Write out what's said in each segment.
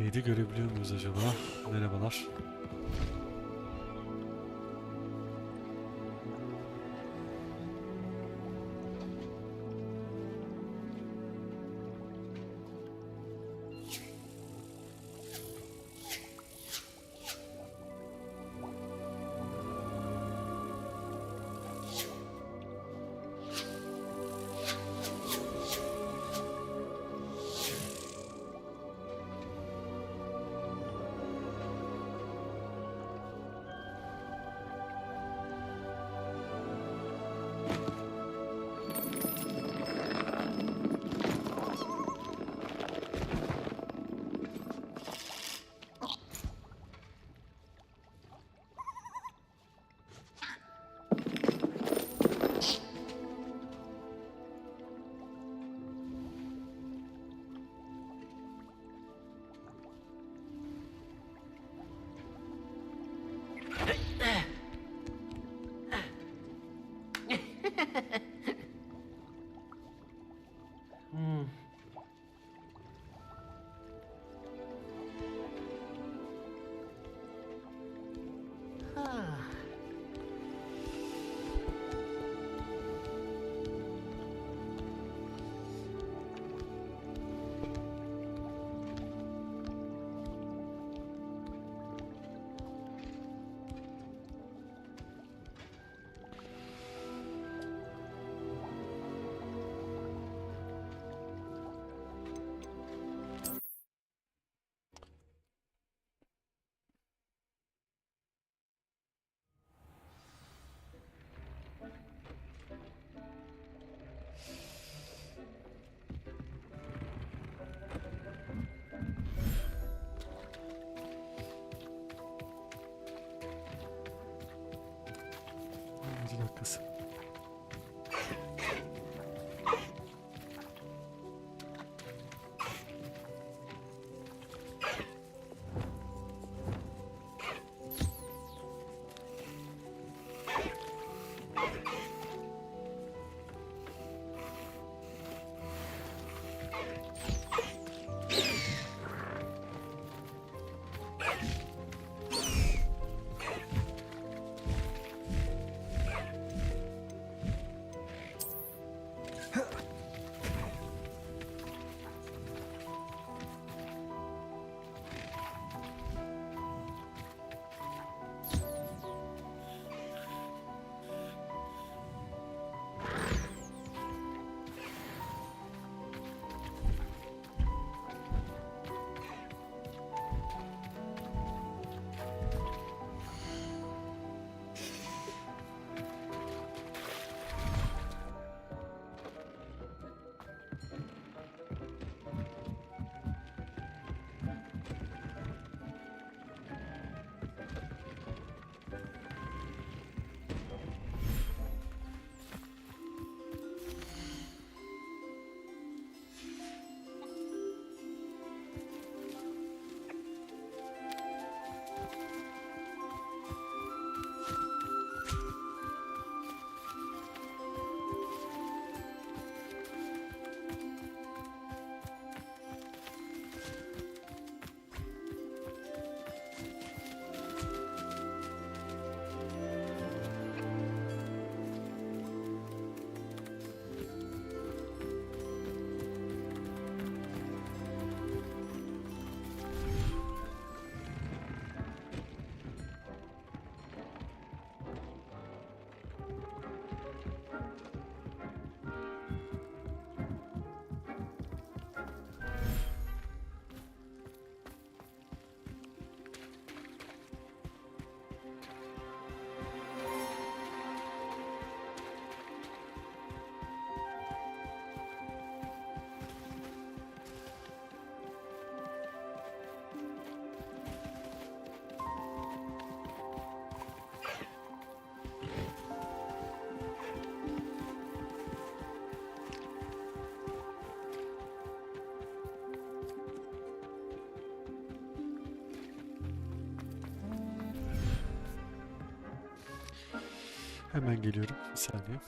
Neydi, görebiliyor muyuz acaba? Merhabalar. Bir dakikası. Hemen geliyorum. Bir saniye.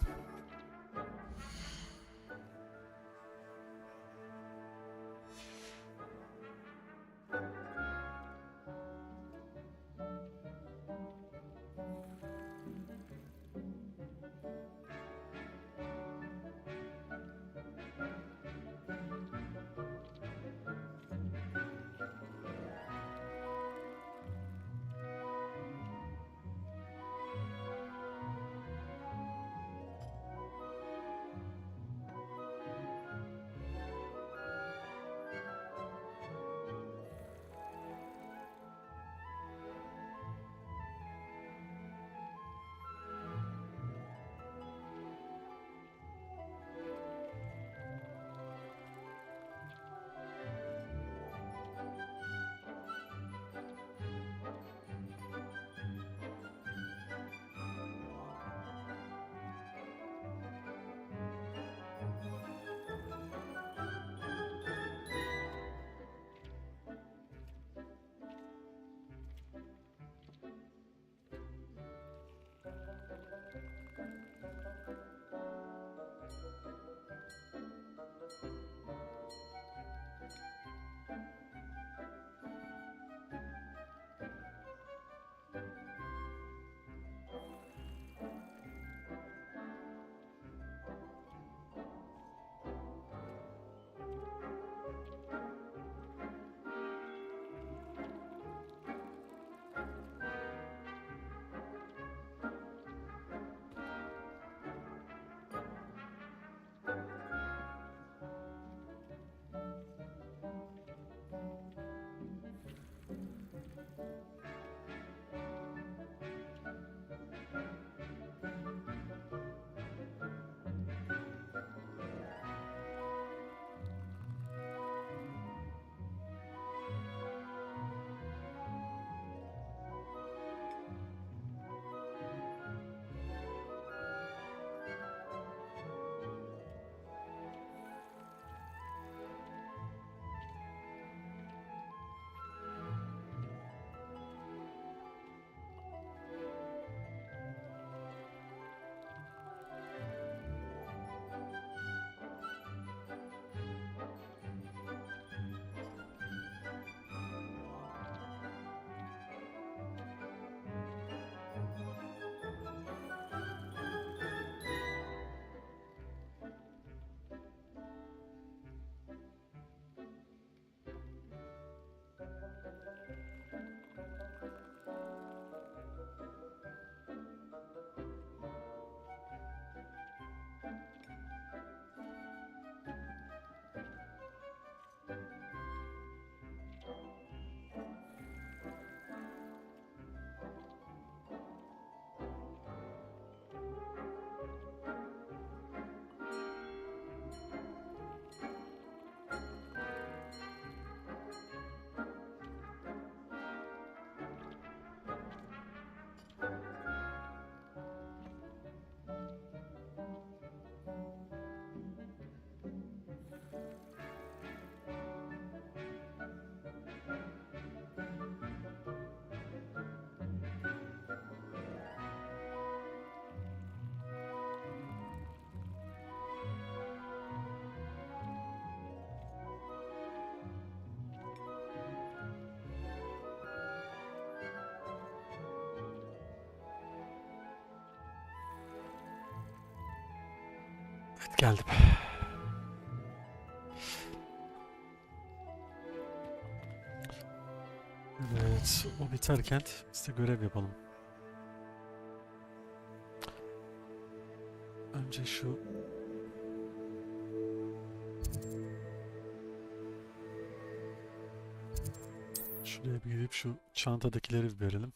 Evet, geldim. Evet, o biterken biz de görev yapalım. Önce şu şuraya bir gidip şu çantadakileri bir verelim.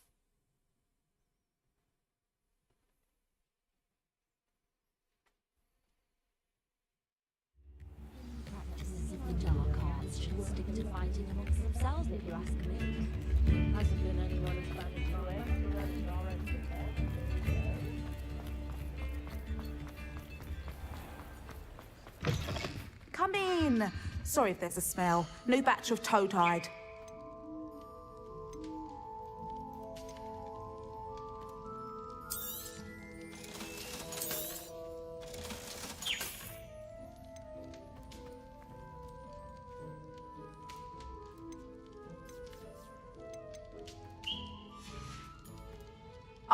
Practices of the dark arts should stick to fighting amongst themselves, if you ask me. Hasn't been anyone who's managed to it. Come in. Sorry if there's a smell. New batch of toad-hide.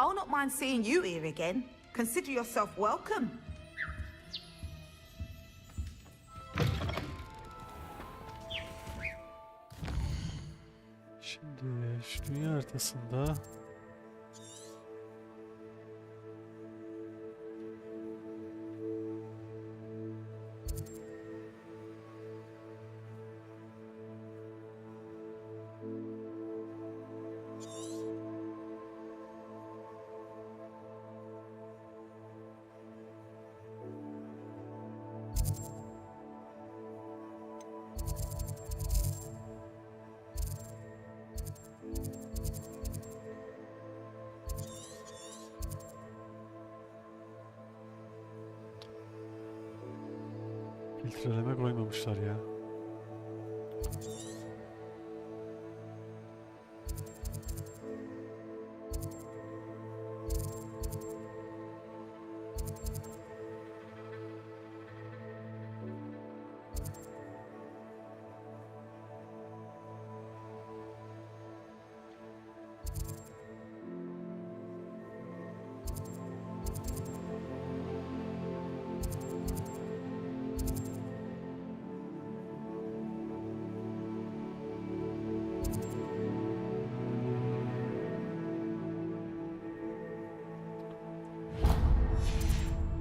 I'll not mind seeing you here again. Consider yourself welcome. Şimdi şu dünya haritasında filtreleme koymamışlar ya.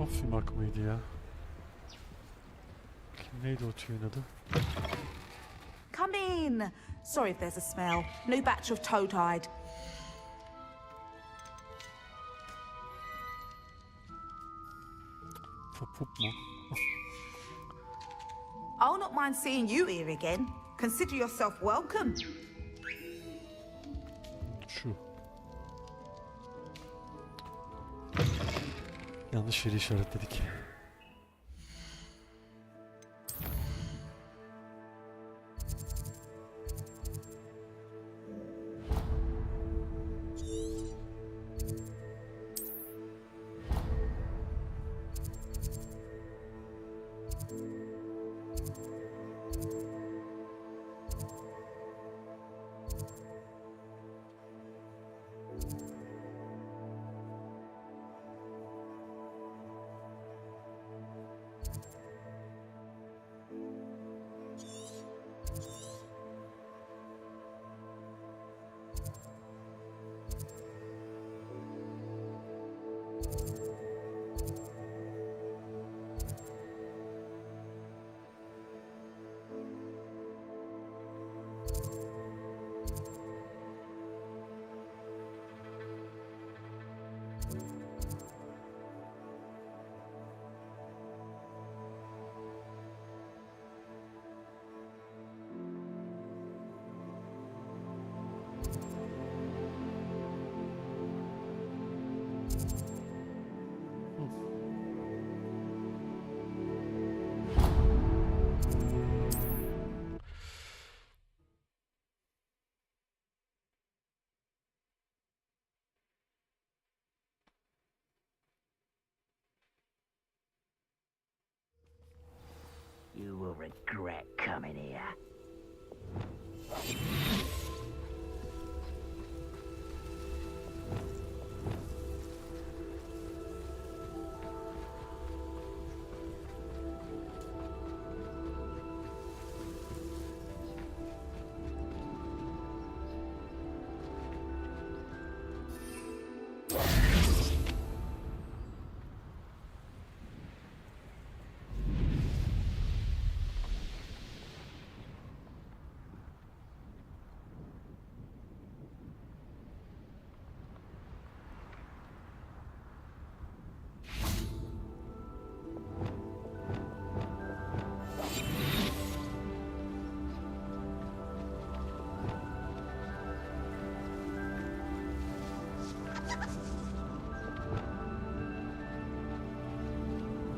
Film mıydı ya? Kim neydi o tüyün adı? Come in. Sorry if there's a smell. New batch of toad-hide. Fup mu? I'll not mind seeing you here again. Consider yourself welcome. Şu. Yanlış yeri işaretledik. You will regret coming here.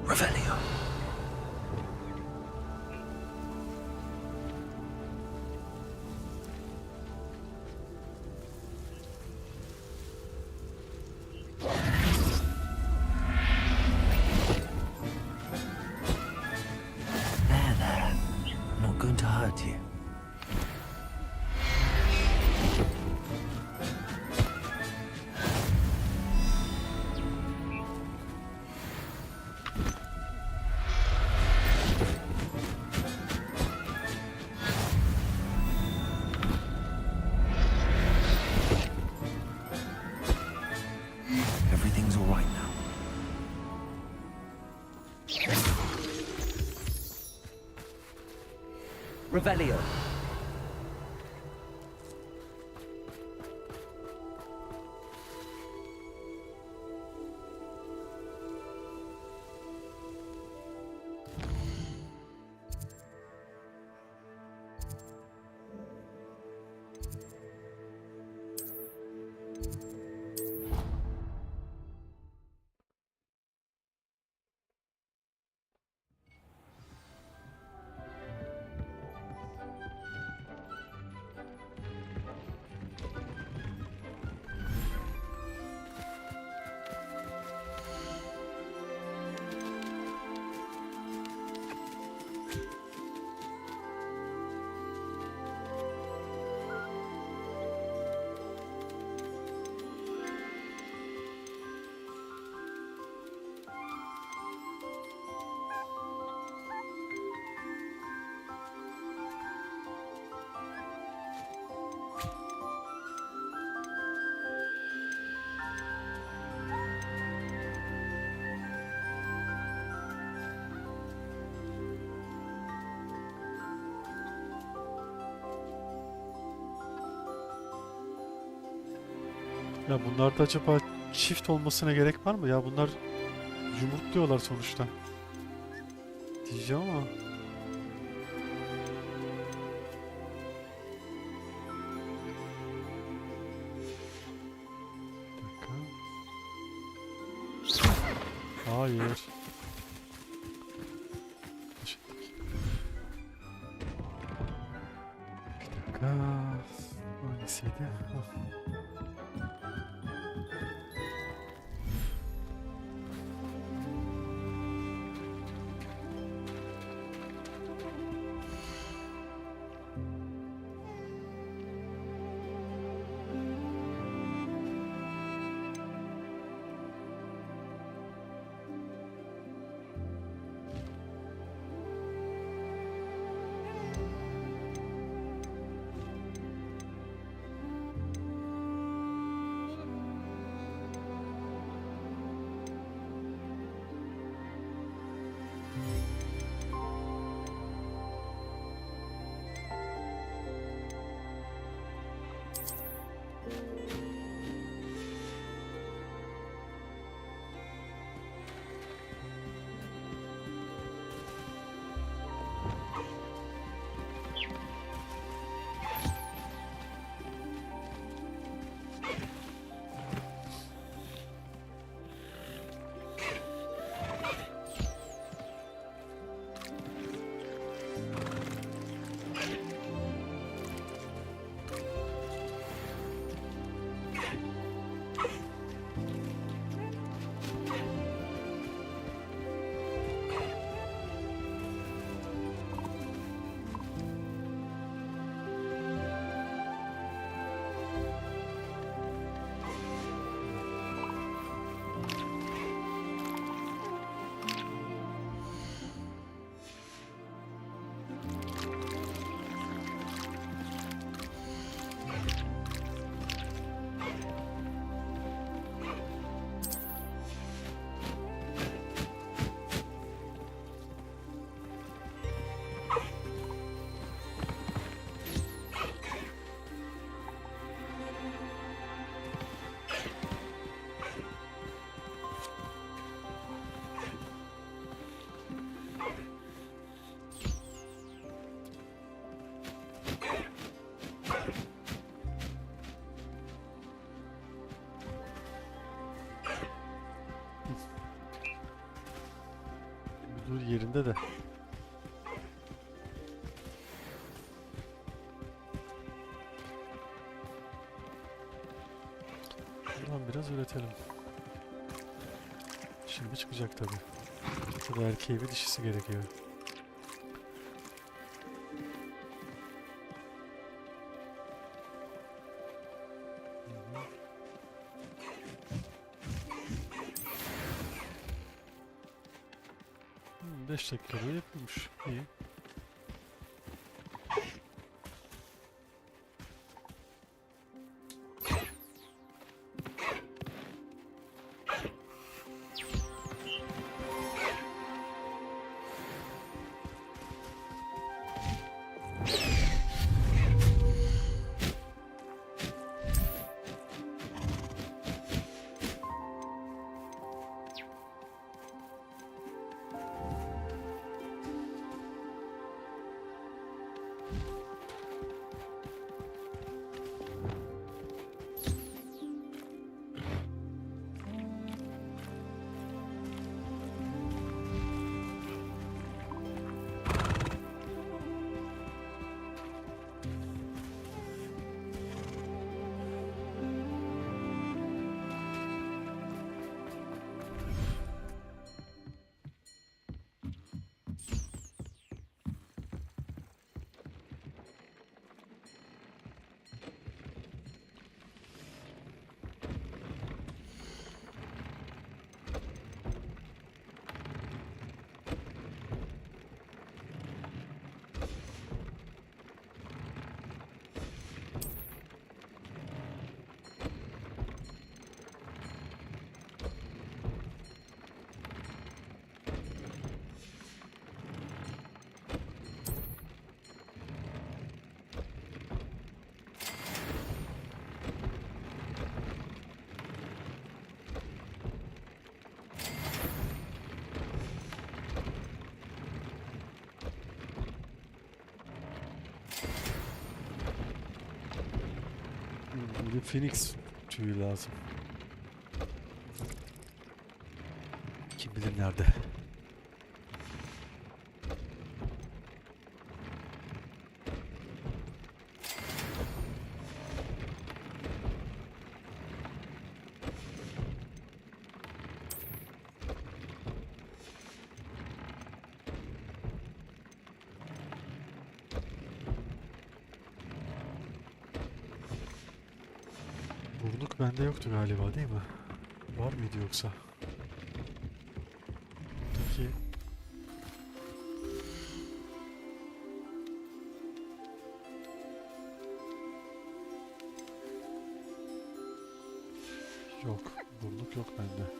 Revelio. There. Not going to hurt you. Everything's all right now. Revelio. Ya bunlarda acaba çift olmasına gerek var mı? Ya bunlar yumurtluyorlar sonuçta. Diyeceğim ama. Bir dakika. Hayır. Bir dakika. Hangisiydi? Hah. olduğu yerinde de. Şuradan biraz üretelim. Şimdi çıkacak tabii. Burada erkeği bir dişisi gerekiyor. Hı hı. 5 dakikada yapılmış. İyi. Bir de Phoenix tüyü lazım. Kim bilir nerede. Burnuk bende yoktu galiba, değil mi? Var mıydı yoksa? Peki. Yok. Burnuk yok bende.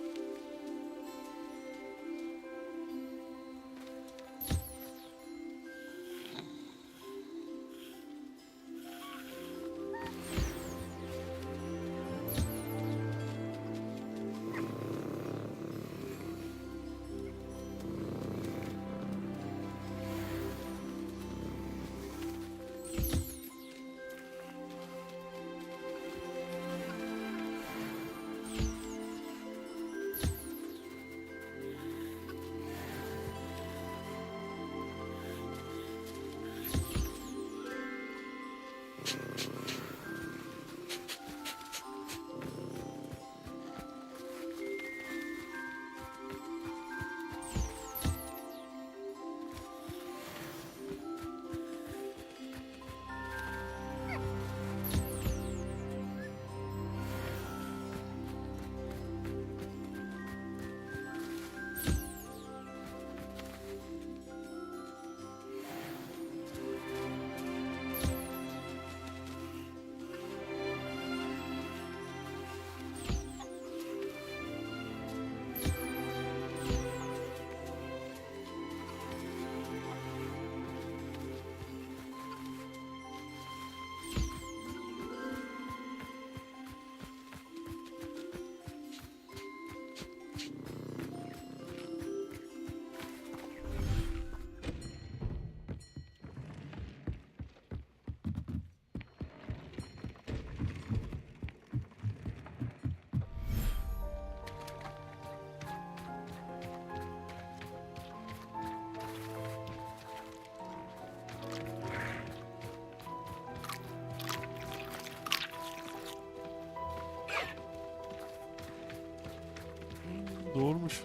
doğurmuş.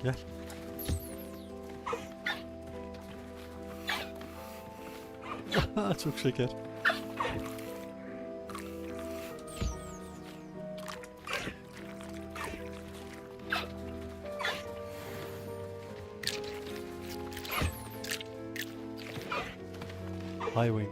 Gel. Çok şeker. High wing.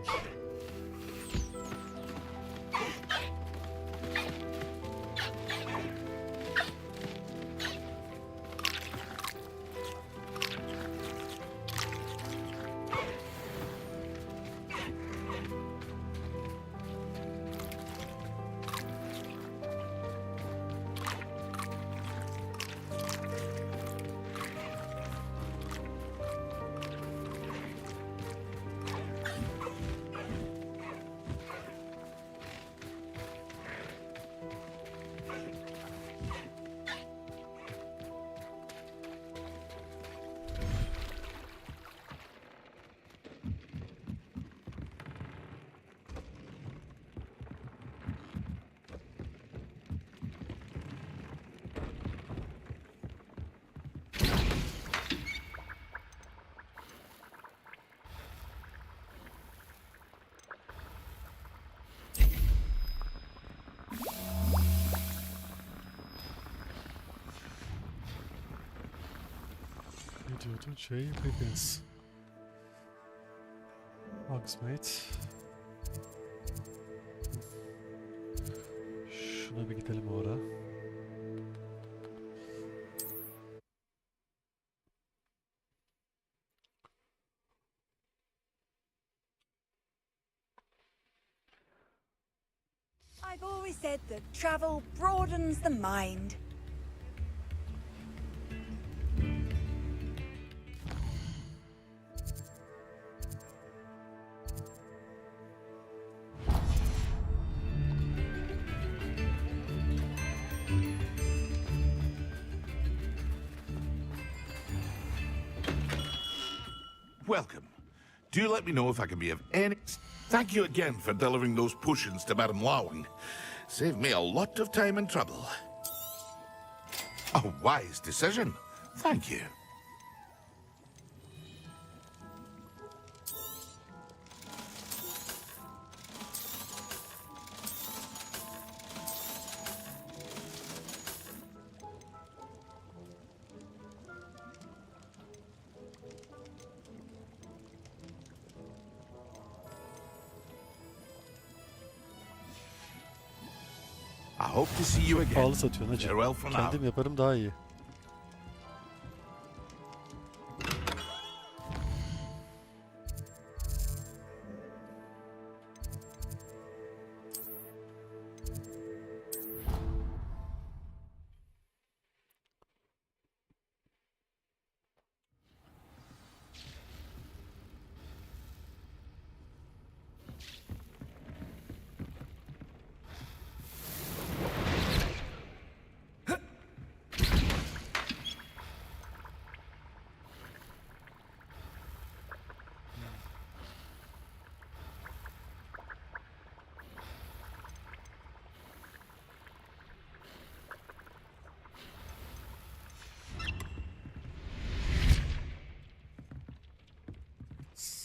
Ne diyordu? J. Higgins. Hogsmeade. Şuna bir gidelim o ara. I've always said that travel broadens the mind. Welcome. Do let me know if I can be of any... Thank you again for delivering those potions to Madame Lowing. Saved me a lot of time and trouble. A wise decision. Thank you. I hope to see you again. Pahalı satıyorsun hacı. Farewell for now. Kendim yaparım daha iyi.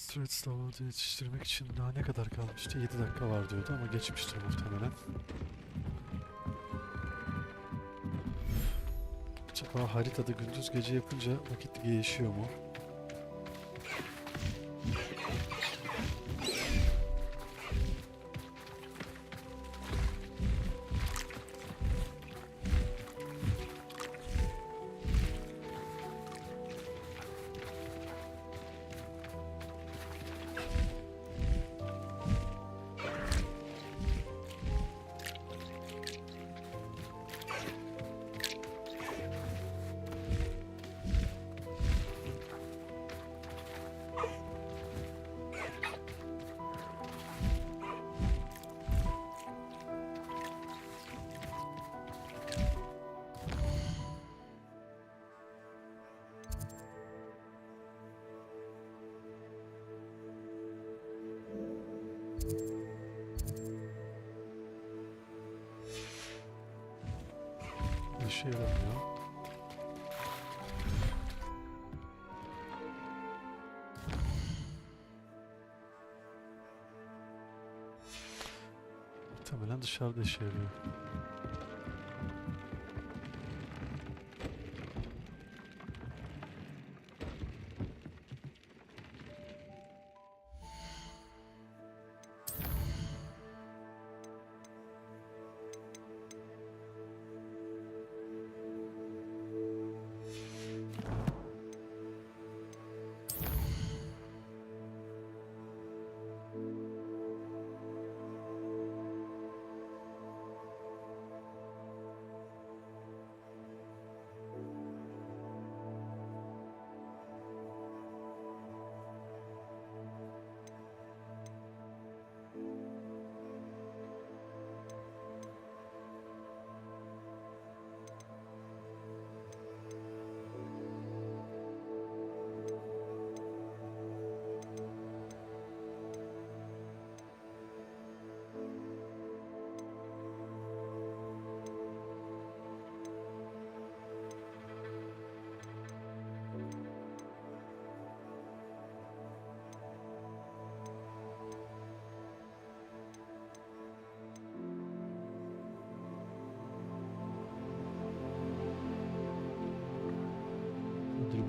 Threads davanı yetiştirmek için daha ne kadar kalmıştı? 7 dakika var diyordu ama geçmiştir muhtemelen. Acaba haritada gündüz gece yapınca vakit değişiyor mu? işe yaramıyor. Muhtemelen dışarıda işe yarıyor.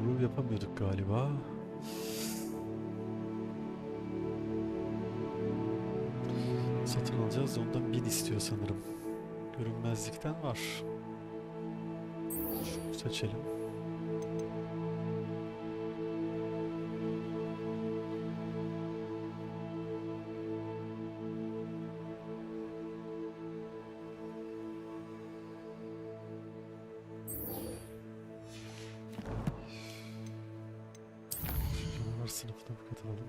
Brew yapamıyorduk galiba. Satın alacağız. Ondan 1000 istiyor sanırım. Görünmezlikten var. Şunu seçelim. Canavar sınıfına bir katılalım.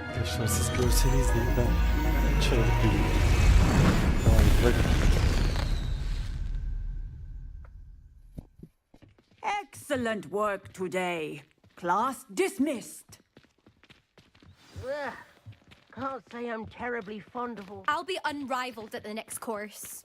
Arkadaşlar siz görseli izleyin, ben çay alıp geleyim. Harika. Excellent work today. Class dismissed. Ugh. Can't say I'm terribly fond of all. I'll be unrivaled at the next course.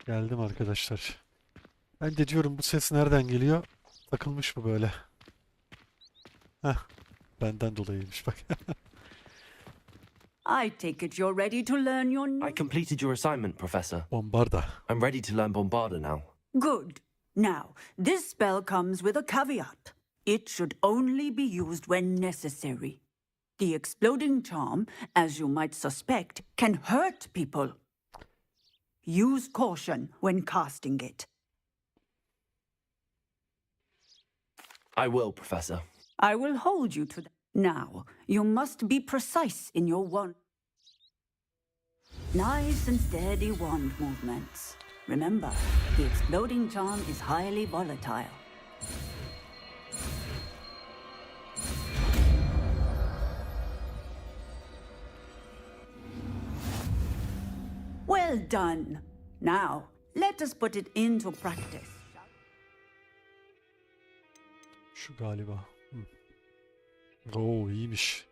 Geldim arkadaşlar. Ben de diyorum bu ses nereden geliyor? Takılmış mı böyle? Heh, benden dolayıymış bak. I take it you're ready to learn your new... I completed your assignment, Professor. Bombarda. I'm ready to learn Bombarda now. Good. Now, this spell comes with a caveat. It should only be used when necessary. The exploding charm, as you might suspect, can hurt people. Use caution when casting it. I will, Professor. I will hold you to that. Now, you must be precise in your wand. Nice and steady wand movements. Remember, the exploding charm is highly volatile. Well done. Now, let us put it into practice. Şu galiba. Oo, iyiymiş.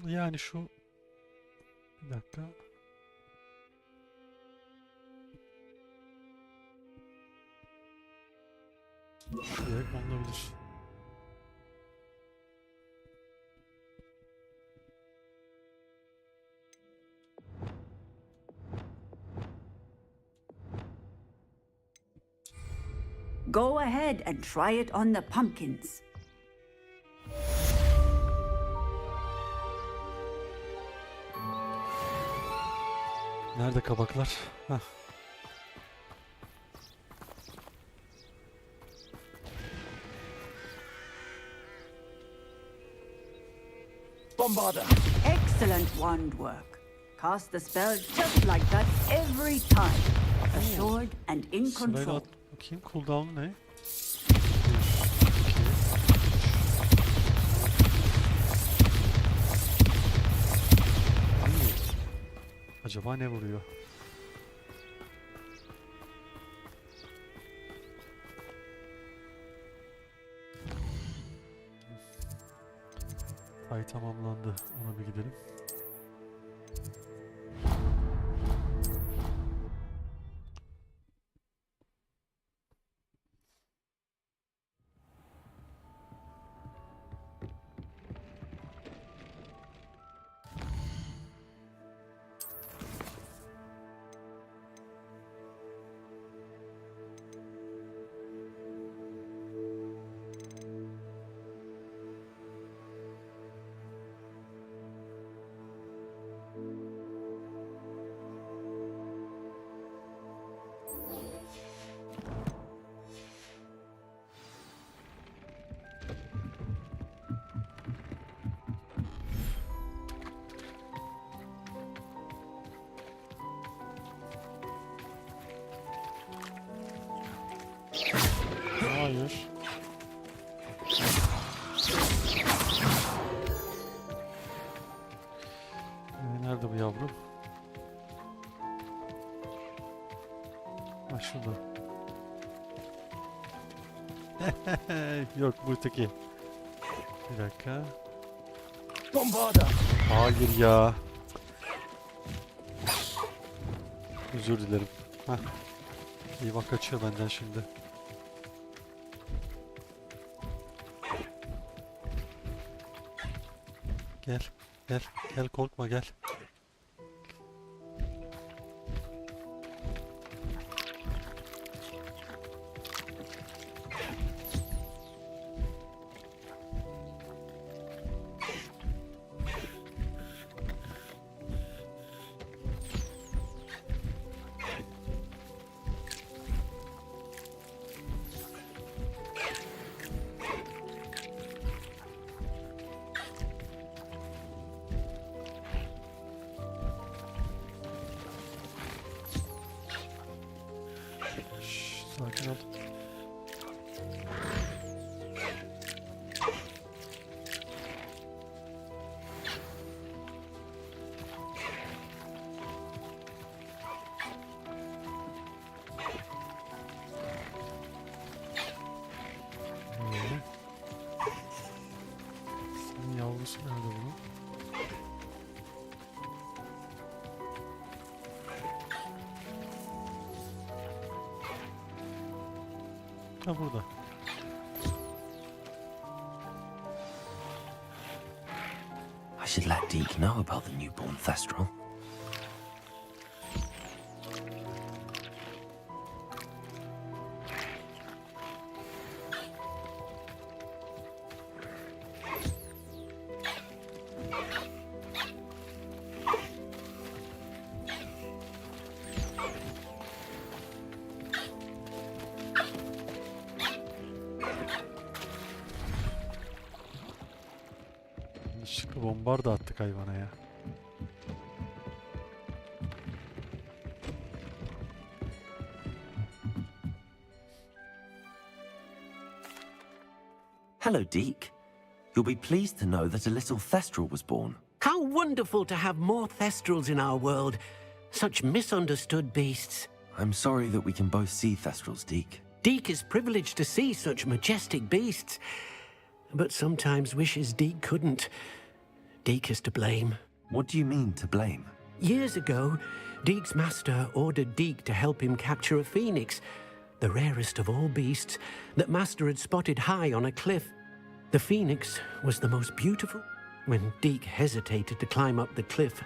Yani şu... Bir dakika. Şuraya konulabilir. Go ahead and try it on the pumpkins. Nerede kabaklar? Heh. Bombarda! Excellent wand work. Cast the spell just like that every time. Assured and in Sırayla control. at bakayım. Cooldown ne? Acaba ne vuruyor? Ay tamamlandı. Ona bir gidelim. Hayır. Nerede bu yavru? Ha şurada. Yok bu öteki. Bir dakika. Bombarda! Hayır ya. Özür dilerim. Heh. İyi bak kaçıyor benden şimdi. Gel. Gel. Gel korkma gel. Şşş, sakin ol. Senin yavrusu nerede bunun? Ha burada. I should let Deke know about the newborn Thestral. Yanlışlıkla bombar da attık hayvana ya. Hello, Deke. You'll be pleased to know that a little Thestral was born. How wonderful to have more Thestrals in our world. Such misunderstood beasts. I'm sorry that we can both see Thestrals, Deke. Deke is privileged to see such majestic beasts, but sometimes wishes Deke couldn't. Deke is to blame. What do you mean, to blame? Years ago, Deke's master ordered Deke to help him capture a phoenix, the rarest of all beasts, that master had spotted high on a cliff. The phoenix was the most beautiful. When Deke hesitated to climb up the cliff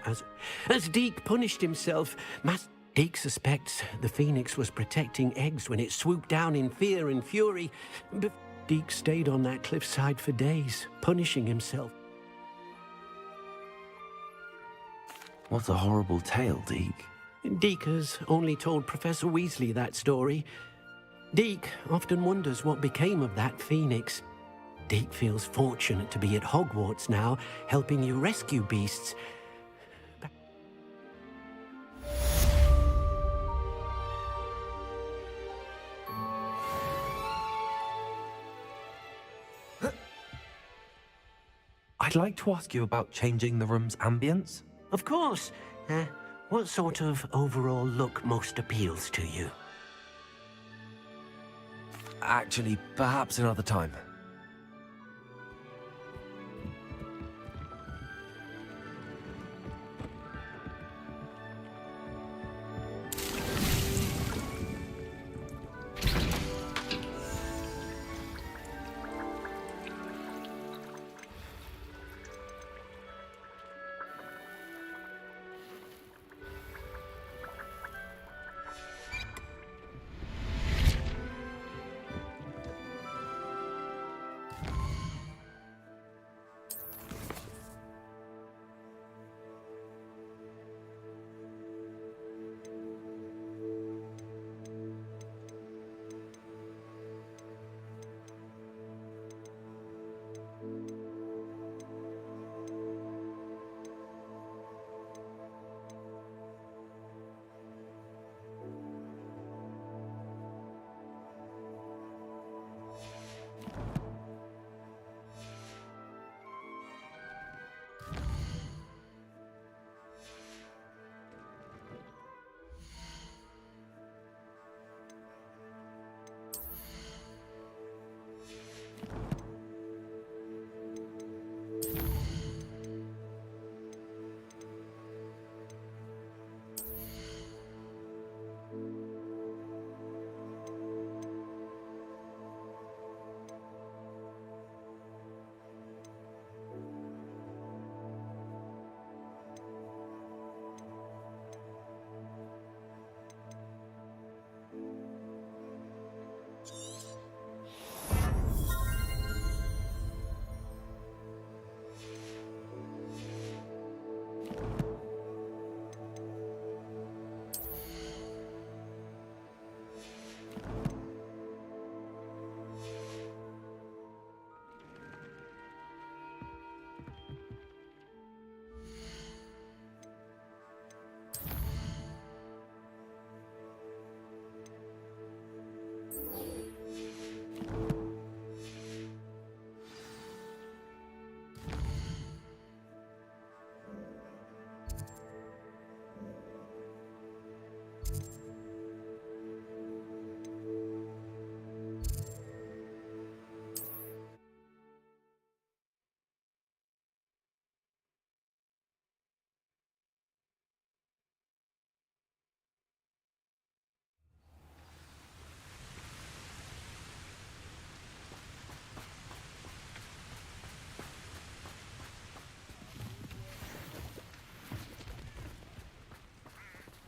as Deke punished himself, Deke suspects the phoenix was protecting eggs when it swooped down in fear and fury. Deke stayed on that cliffside for days, punishing himself. What a horrible tale, Deke. Deke has only told Professor Weasley that story. Deke often wonders what became of that phoenix. Deke feels fortunate to be at Hogwarts now, helping you rescue beasts. I'd like to ask you about changing the room's ambience. Of course. What sort of overall look most appeals to you? Actually, perhaps another time.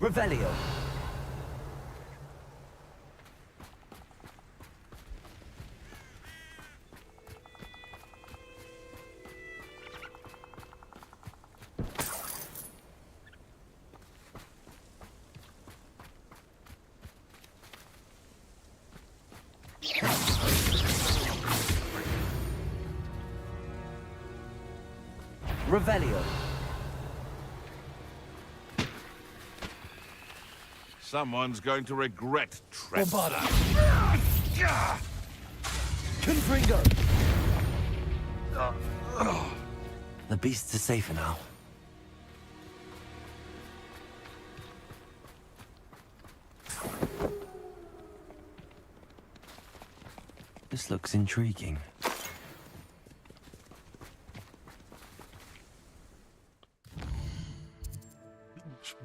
Revelio. Revelio. Someone's going to regret Bombarda. trespassing. Confringo. The beasts are safer now. This looks intriguing.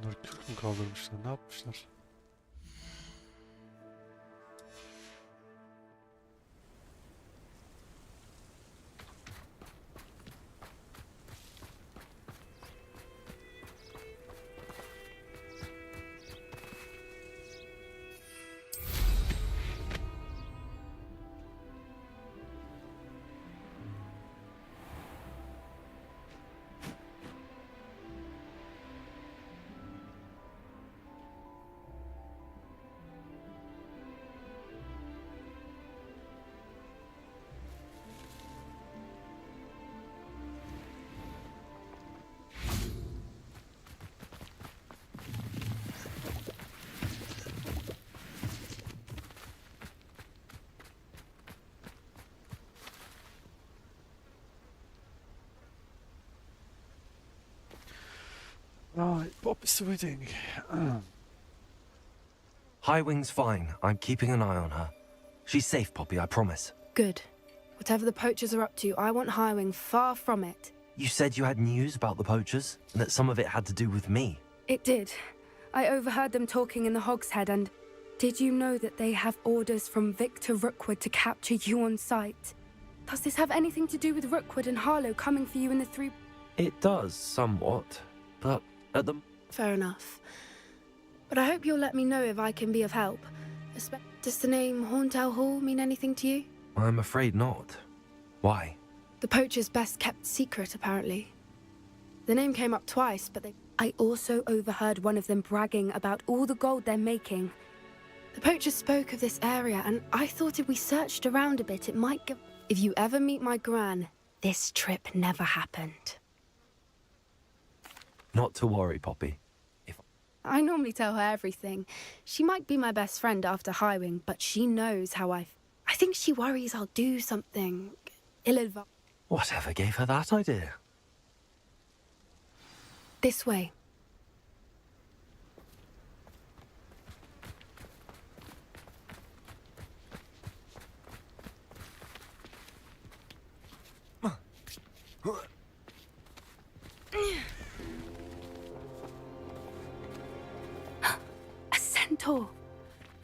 Bunlar kök mü kaldırmışlar? Ne yapmışlar? Right, what is we doing? Highwing's fine. I'm keeping an eye on her. She's safe, Poppy, I promise. Good. Whatever the poachers are up to, I want Highwing far from it. You said you had news about the poachers, and that some of it had to do with me. It did. I overheard them talking in the Hogshead, and did you know that they have orders from Victor Rookwood to capture you on sight? Does this have anything to do with Rookwood and Harlow coming for you in the three... It does, somewhat. But at the... Fair enough. But I hope you'll let me know if I can be of help. Does the name Horntail Hall mean anything to you? I'm afraid not. Why? The poacher's best kept secret, apparently. The name came up twice, but I also overheard one of them bragging about all the gold they're making. The poacher spoke of this area, and I thought if we searched around a bit, it might give... If you ever meet my gran, this trip never happened. Not to worry, Poppy. I normally tell her everything. She might be my best friend after Highwing, but she knows how I think she worries I'll do something ill-advised. Whatever gave her that idea? This way. A centaur.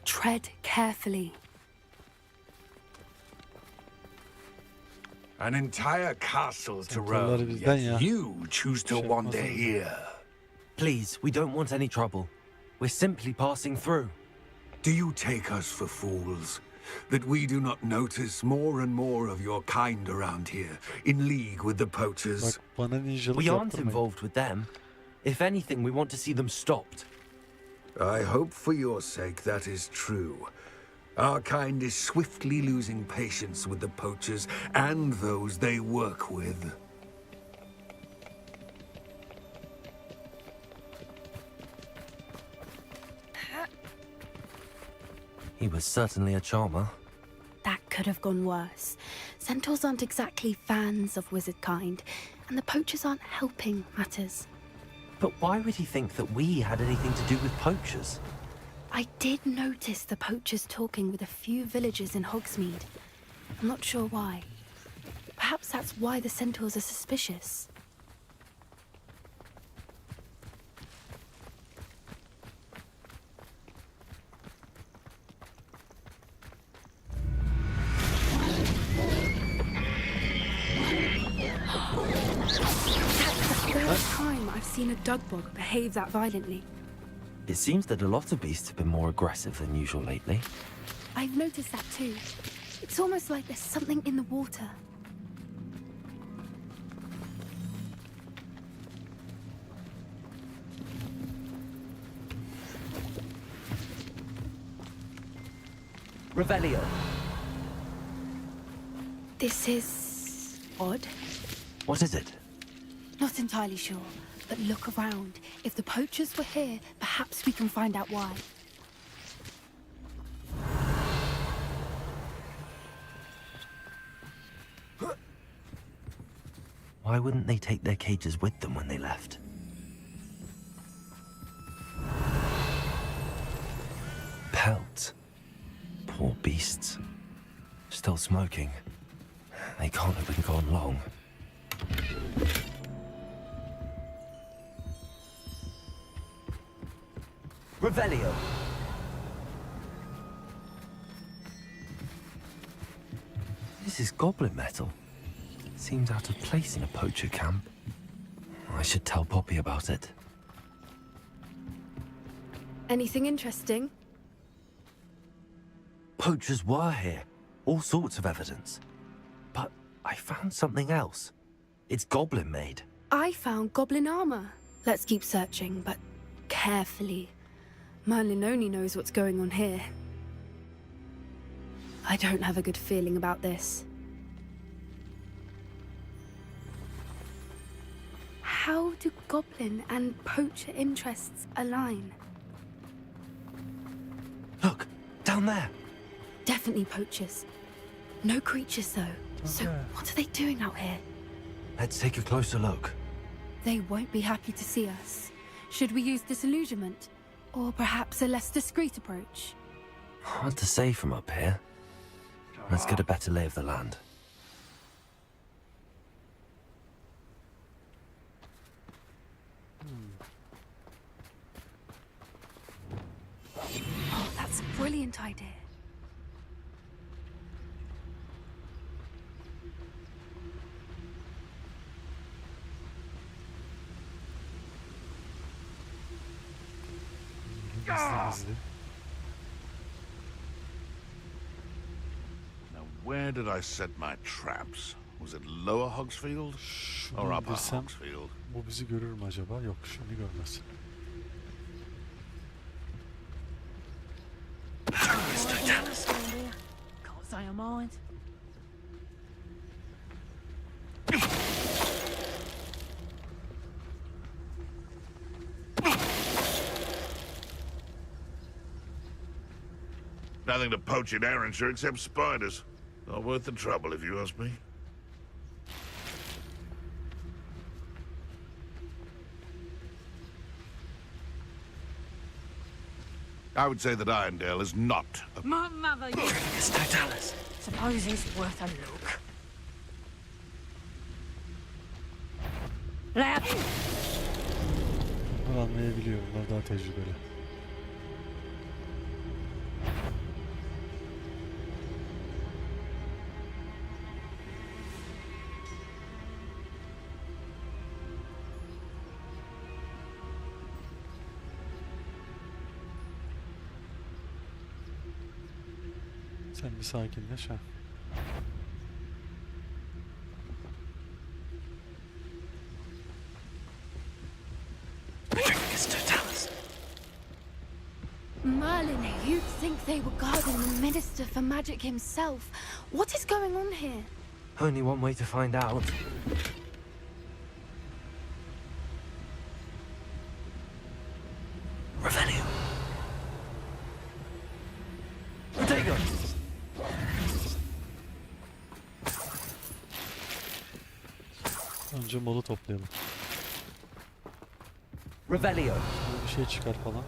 Tread carefully. An entire castle to Centaurları roam, bizden yet ya. you choose to Şey wander yapmazlar. here. Please, we don't want any trouble. We're simply passing through. Do you take us for fools? That we do not notice more and more of your kind around here, in league with the poachers? Bak bana ninjalık We aren't yaptırmayın. involved with them. If anything, we want to see them stopped. I hope for your sake that is true. Our kind is swiftly losing patience with the poachers and those they work with. He was certainly a charmer. That could have gone worse. Centaurs aren't exactly fans of wizard kind, and the poachers aren't helping matters. But why would he think that we had anything to do with poachers? I did notice the poachers talking with a few villagers in Hogsmeade. I'm not sure why. Perhaps that's why the centaurs are suspicious. That's the third time I've seen a dugbog behave that violently. It seems that a lot of beasts have been more aggressive than usual lately. I've noticed that too. It's almost like there's something in the water. Revelio. This is odd. What is it? Not entirely sure, but look around. If the poachers were here, perhaps we can find out why. Why wouldn't they take their cages with them when they left? Pelts. Poor beasts. Still smoking. They can't have been gone long. Revelio. This is goblin metal. Seems out of place in a poacher camp. I should tell Poppy about it. Anything interesting? Poachers were here. All sorts of evidence. But I found something else. It's goblin made. I found goblin armor. Let's keep searching, but carefully. Merlin only knows what's going on here. I don't have a good feeling about this. How do goblin and poacher interests align? Look, down there. Definitely poachers. No creatures, though. So Okay. what are they doing out here? Let's take a closer look. They won't be happy to see us. Should we use disillusionment? Or perhaps a less discreet approach? Hard to say from up here. Let's get a better lay of the land. Oh, that's a brilliant idea. Hızlı. Now, where did I set my traps? Was it Lower Hogsfield or Şunu Upper indirsem Hogsfield? bu bizi görür mü acaba? Yok, şunu görmez. Can't say I mind. Nothing to poach in Arrynshire except spiders. Not worth the trouble, if you ask me. I would say that Irondale is not a... My mother used Totalis. Suppose it's worth a look. Lad, Bunlar anlayabiliyor. Bunlar daha tecrübeli. Sen bir sakinleş ha. Merlin, you'd think they were guarding the Minister for Magic himself. What is going on here? Only one way to find out. Revelio. Protego. Önce malı toplayalım. Revelio. Bir şey çıkar falan.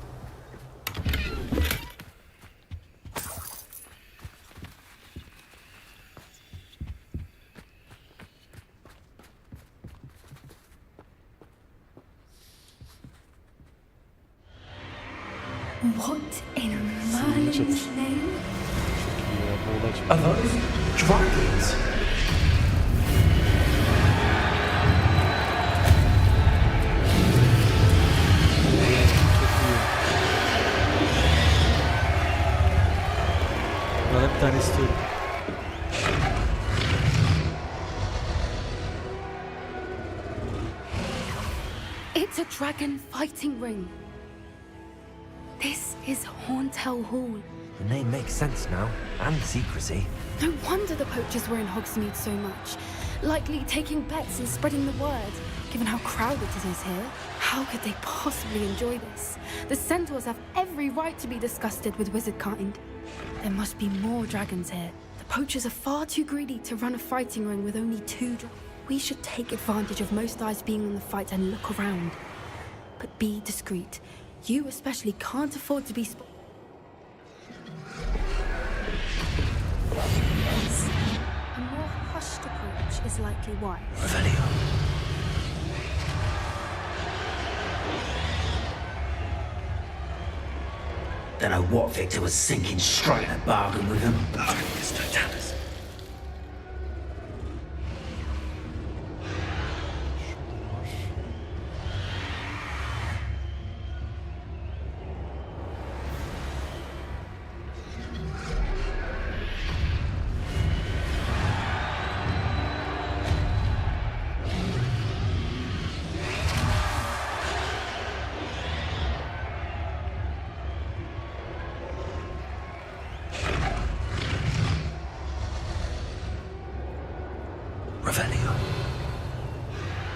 What in Merlin's name? Ya, bu olay çok Are those dragons? iyi. istiyorum. It's a dragon fighting ring. This is Horntail Hall. The name makes sense now, and secrecy. No wonder the poachers were in Hogsmeade so much. Likely taking bets and spreading the word. Given how crowded it is here, how could they possibly enjoy this? The centaurs have every right to be disgusted with wizard kind. There must be more dragons here. The poachers are far too greedy to run a fighting ring with only 2 dragons. We should take advantage of most eyes being on the fight and look around. But be discreet. You especially can't afford to be Yes. A more hushed approach is likely wise. Revelio. Don't know what Victor was thinking, striking a bargain with him.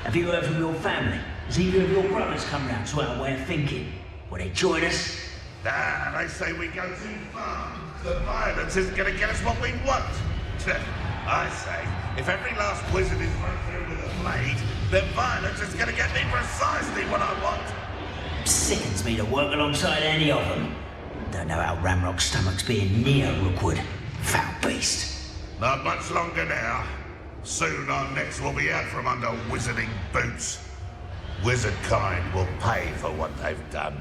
Have you heard from your family? Has either of your brothers come round to our way of thinking? Will they join us? Nah, they say we go too far. The violence isn't going to get us what we want. I say, if every last wizard is run through with a blade, then violence is going to get me precisely what I want. Sickens me to work alongside any of them. Don't know how Ramrock's stomach's being near Rookwood. Foul beast. Not much longer now. Soon our necks will be out from under wizarding boots. Wizard kind will pay for what they've done.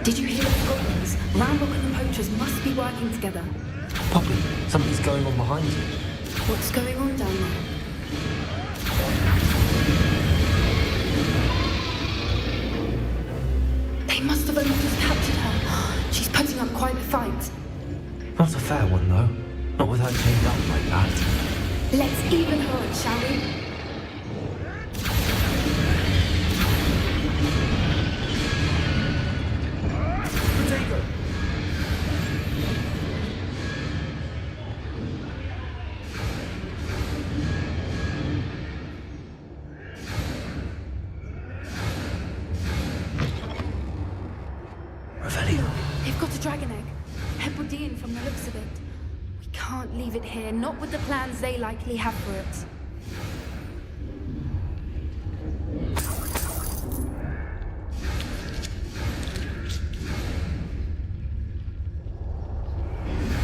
Did you hear the goblins? Ramrock and the poachers must be working together. Poppy, something's going on behind you. What's going on down there? They must have only just captured her. She's putting up quite a fight. Not a fair one, though. Not with her chained up like that. Let's even her on, shall we? They've got a dragon egg. Hebridean from the looks of it. We can't leave it here, not with the plans they likely have for it.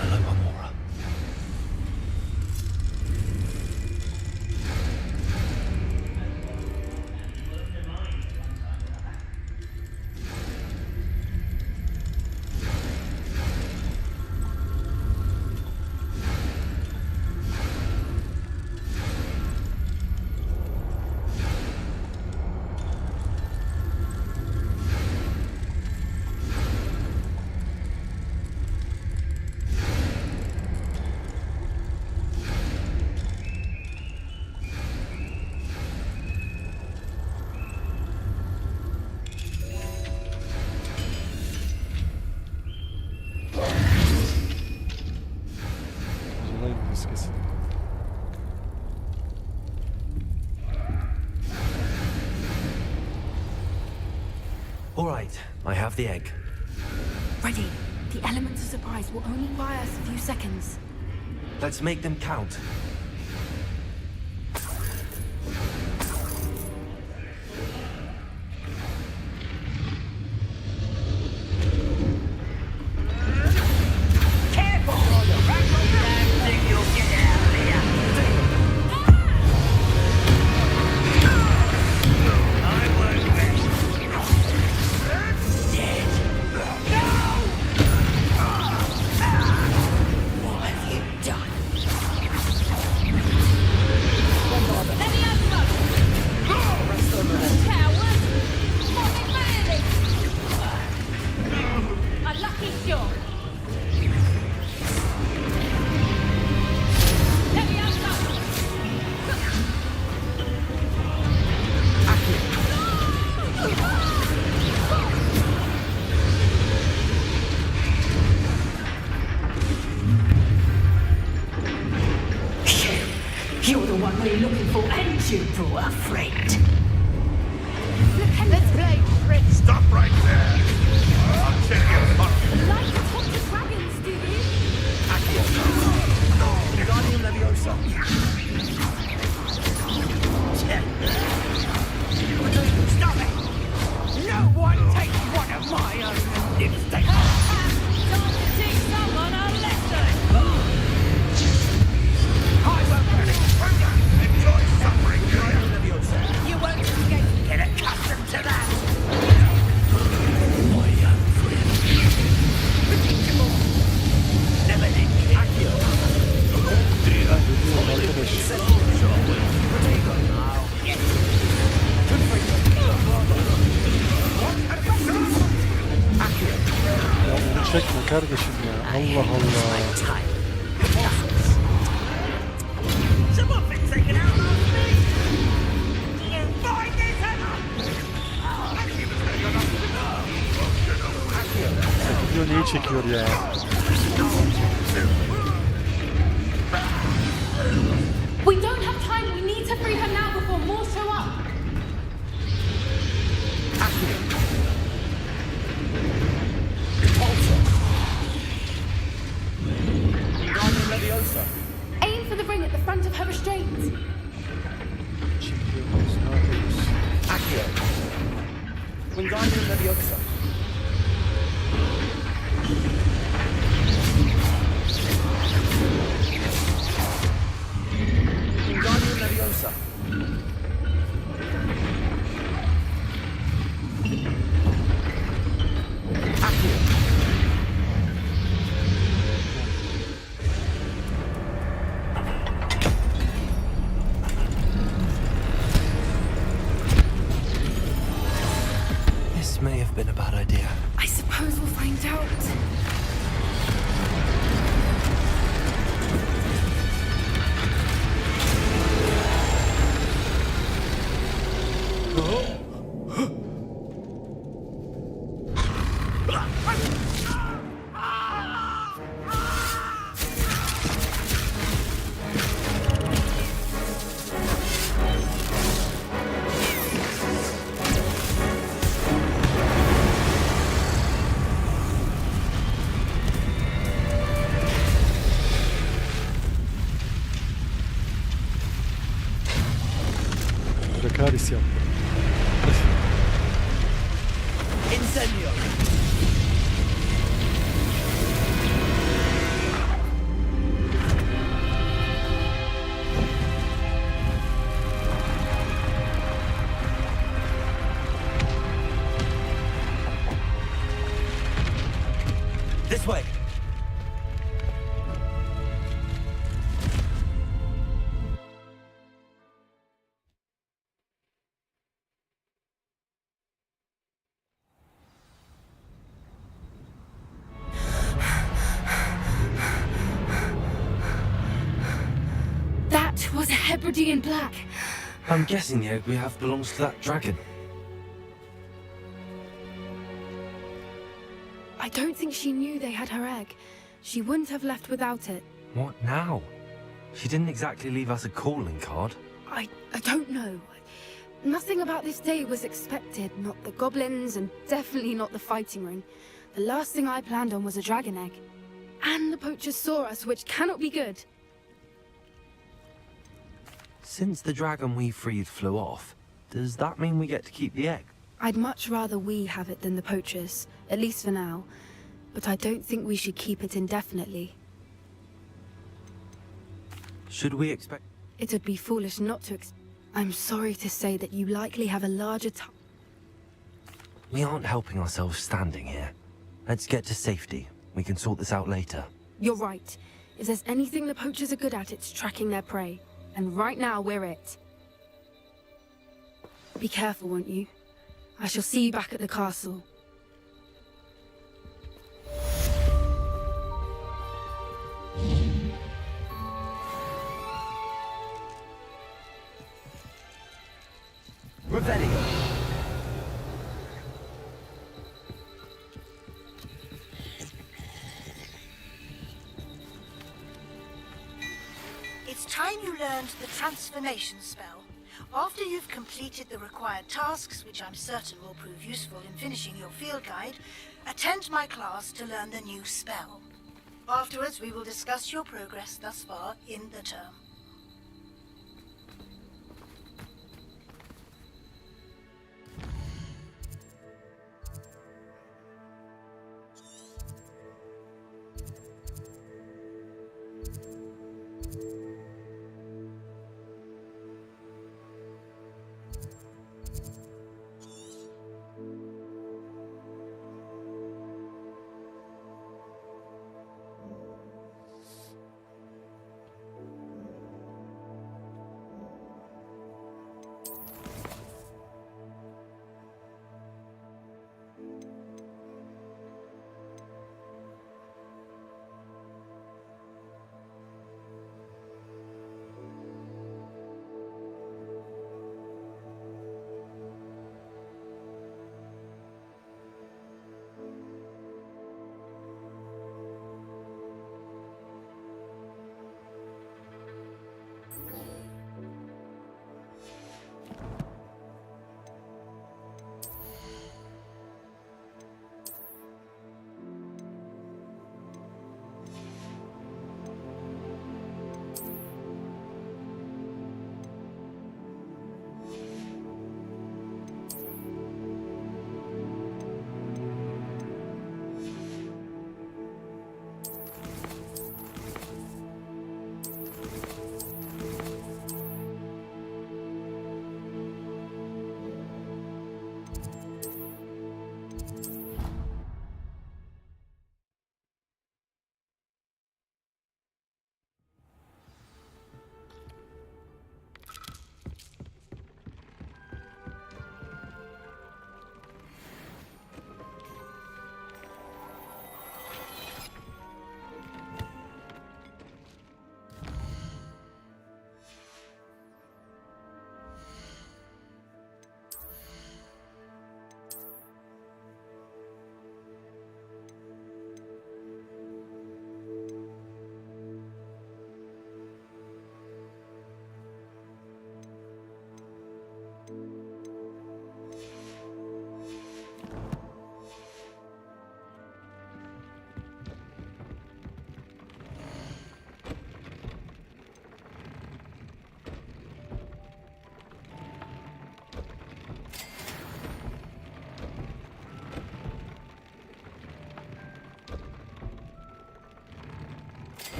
Hello, one more. All right, I have the egg. Ready. The element of surprise will only buy us a few seconds. Let's make them count. You're the one we're looking for, and you brought a friend. Let's play trick. Stop right there! I'll check your pocket. Like to talk to dragons, do you? Wingardium Leviosa. Stop it! No one takes one of my own lipstick. Time to teach someone a lesson. I won't let it through that! Enjoy suffering, do you? You won't escape. Get accustomed to that. My young friend. Predictable. Never did. Arkadaş. Ya onu çekme kardeşim ya. Allah Allah. Someone been taken out last week. You find this hammer. Video neyi çekiyor ya? We don't have time. We need to free her now before more show up. Wingardium Leviosa. Aim for the ring at the front of her restraints. Çekiyoruz. Ne yapıyoruz? Accio. Wingardium Leviosa. Wingardium Leviosa. Accio. This may have been a bad idea. I suppose we'll find out. Drakaris yaptı. Incendio. This way. That was a Hebridean black. I'm guessing the egg we have belongs to that dragon. I don't think she knew they had her egg. She wouldn't have left without it. What now? She didn't exactly leave us a calling card. I don't know. Nothing about this day was expected. Not the goblins, and definitely not the fighting ring. The last thing I planned on was a dragon egg. And the poachers saw us, which cannot be good. Since the dragon we freed flew off, does that mean we get to keep the egg? I'd much rather we have it than the poachers, at least for now. But I don't think we should keep it indefinitely. Should we expect... It would be foolish not to I'm sorry to say that you likely have a larger We aren't helping ourselves standing here. Let's get to safety. We can sort this out later. You're right. If there's anything the poachers are good at, it's tracking their prey. And right now, we're it. Be careful, won't you? I shall see you back at the castle. Revelio! It's time you learned the transformation spell. After you've completed the required tasks, which I'm certain will prove useful in finishing your field guide, attend my class to learn the new spell. Afterwards, we will discuss your progress thus far in the term.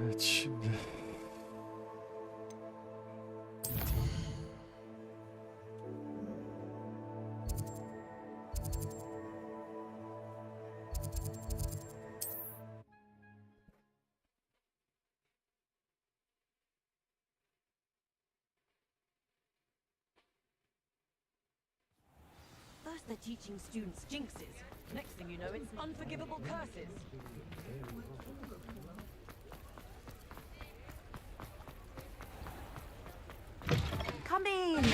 Evet şimdi. First they're teaching students jinxes. Next thing you know, it's unforgivable curses. Come in.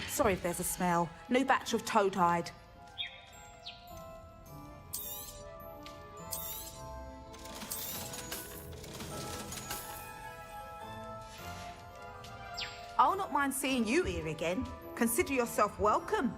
Sorry if there's a smell. New batch of toad-hide. I'll not mind seeing you here again. Consider yourself welcome.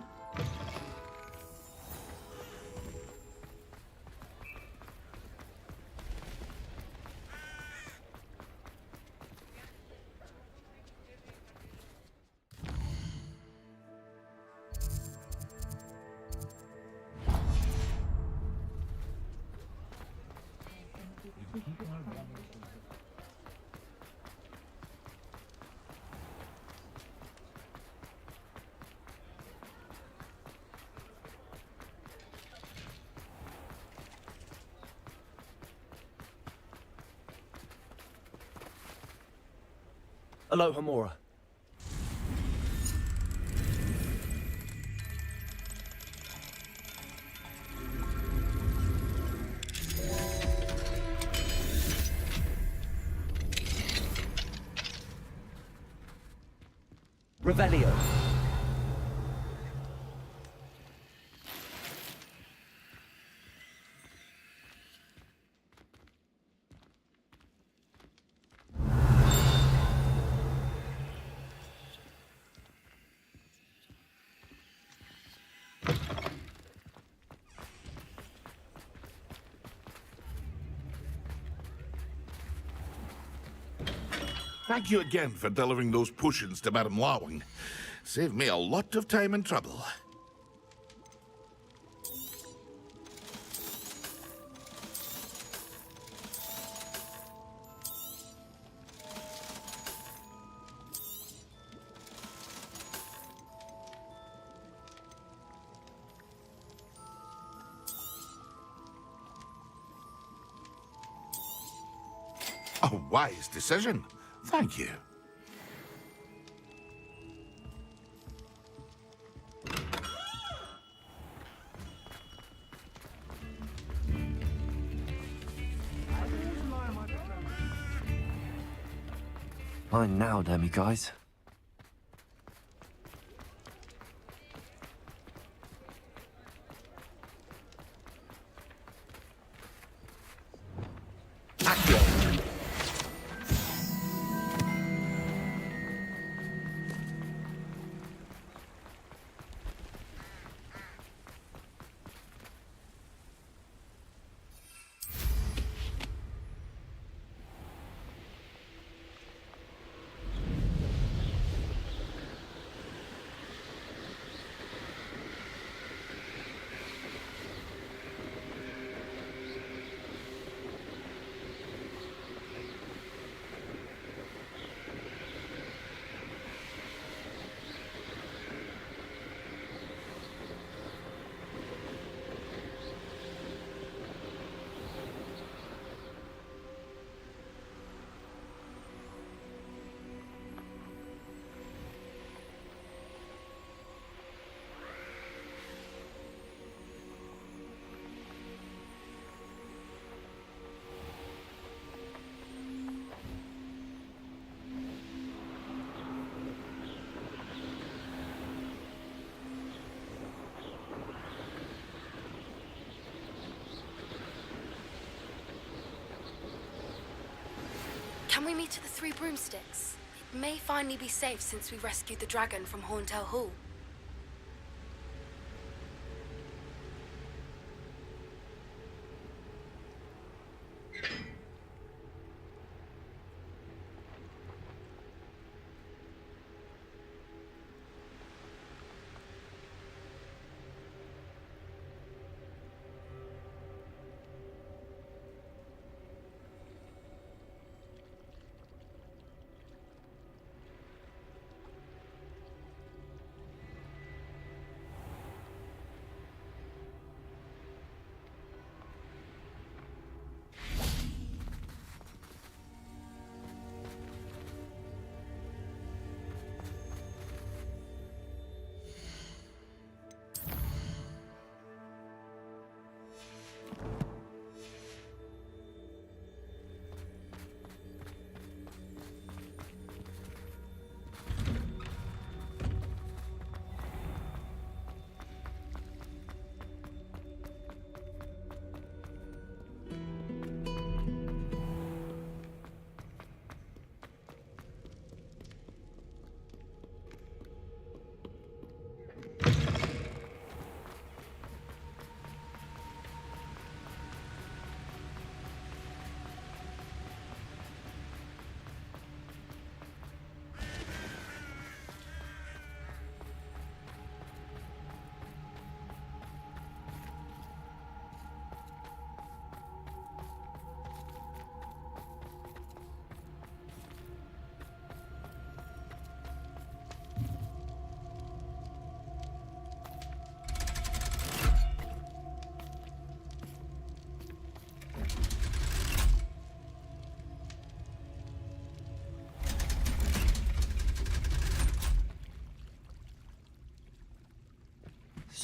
Aloha Mora. Revelio. Thank you again for delivering those potions to Madame Lawing. Saved me a lot of time and trouble. A wise decision. Thank you. Mine now, Demi guys. Can we meet at the Three Broomsticks? It may finally be safe since we rescued the dragon from Horntail Hall.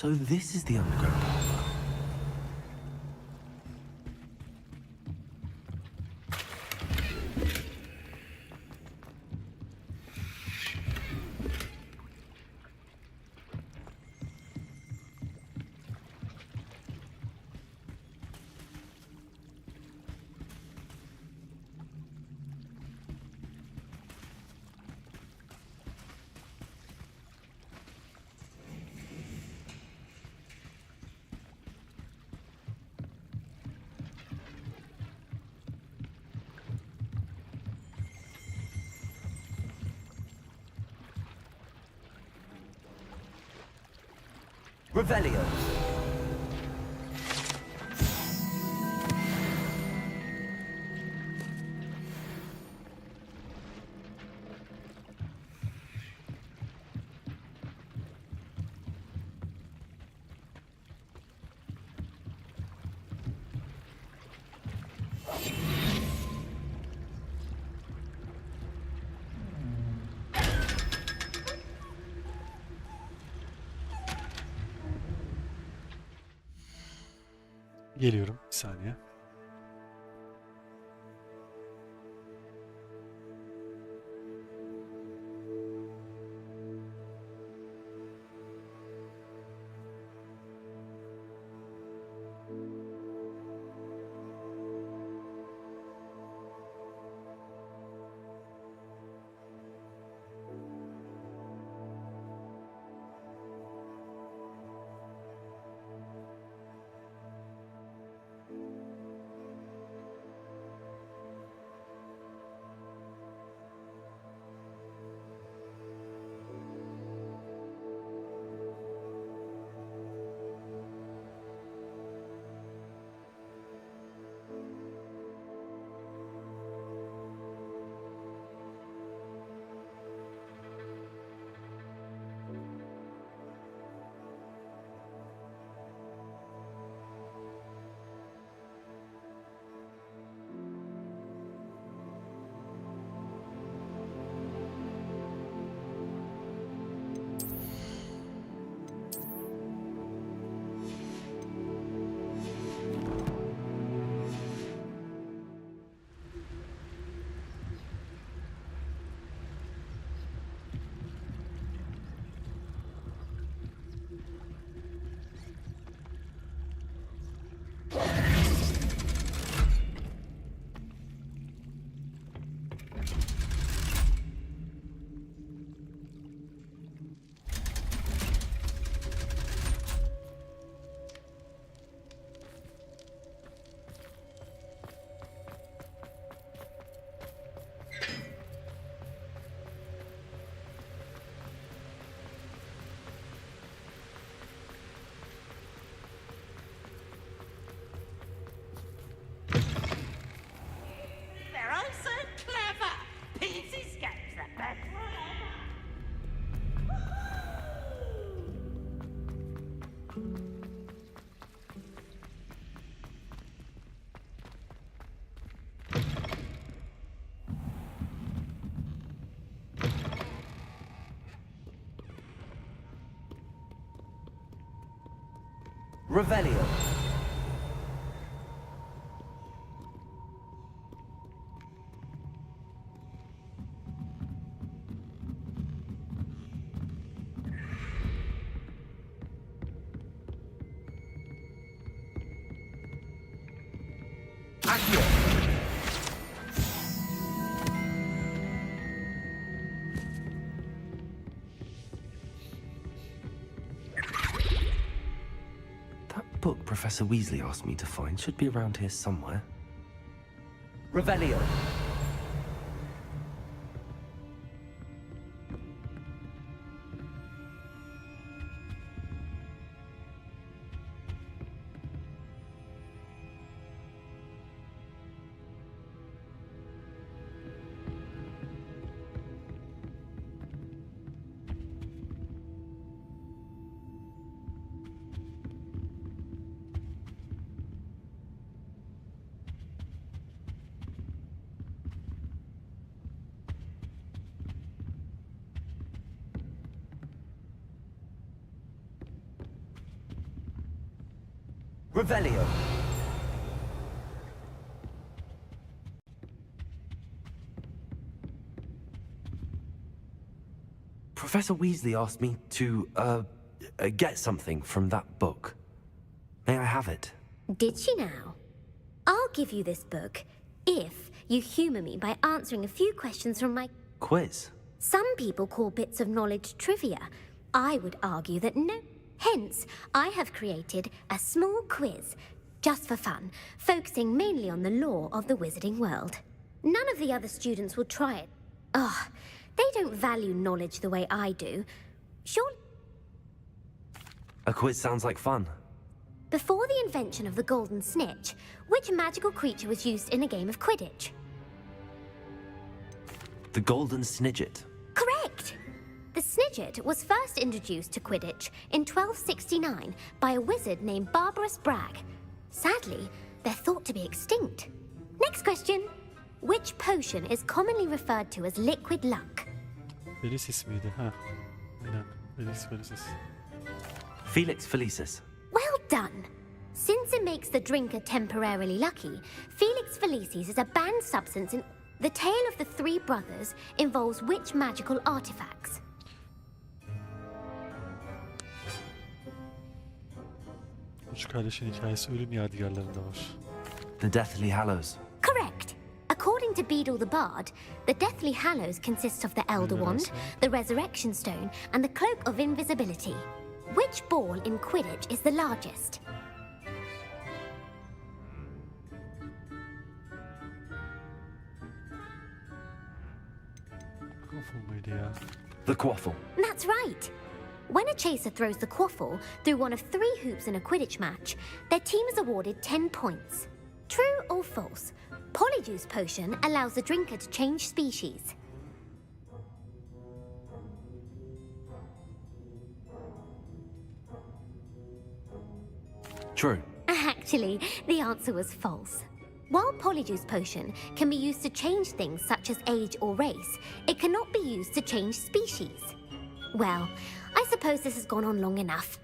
So this is the underground harbour. Revelio. Geliyorum. Bir saniye. They're oh so clever. Peasy escapes the best Revelio. Accio. That book Professor Weasley asked me to find should be around here somewhere. Revelio. Revelio. Professor Weasley asked me to, get something from that book. May I have it? Did she now? I'll give you this book if you humour me by answering a few questions from my... Quiz? Some people call bits of knowledge trivia. I would argue that no. Hence, I have created a small quiz, just for fun, focusing mainly on the lore of the wizarding world. None of the other students will try it. Ugh, they don't value knowledge the way I do. Sure. A quiz sounds like fun. Before the invention of the golden snitch, which magical creature was used in a game of Quidditch? The Golden Snidget. Correct! The Snidget was first introduced to Quidditch in 1269 by a wizard named Barbarous Bragg. Sadly, they're thought to be extinct. Next question. Which potion is commonly referred to as liquid luck? Felicis miydi? Ha. Aynen. Felicis. Felix Felicis. Well done! Since it makes the drinker temporarily lucky, Felix Felicis is a banned substance in... The tale of the three brothers involves which magical artifacts? Üç kardeşin hikayesi ölüm yadigarlarında var. The Deathly Hallows. Correct! According to Beedle the Bard, the Deathly Hallows consists of the Elder Wand, the Resurrection Stone, and the Cloak of Invisibility. Which ball in Quidditch is the largest? Quaffle mıydı ya? The Quaffle. That's right! When a chaser throws the quaffle through one of 3 hoops in a Quidditch match, their team is awarded 10 points. True or false? Polyjuice Potion allows the drinker to change species. True. Actually, the answer was false. While Polyjuice Potion can be used to change things such as age or race, it cannot be used to change species. Well, I suppose this has gone on long enough.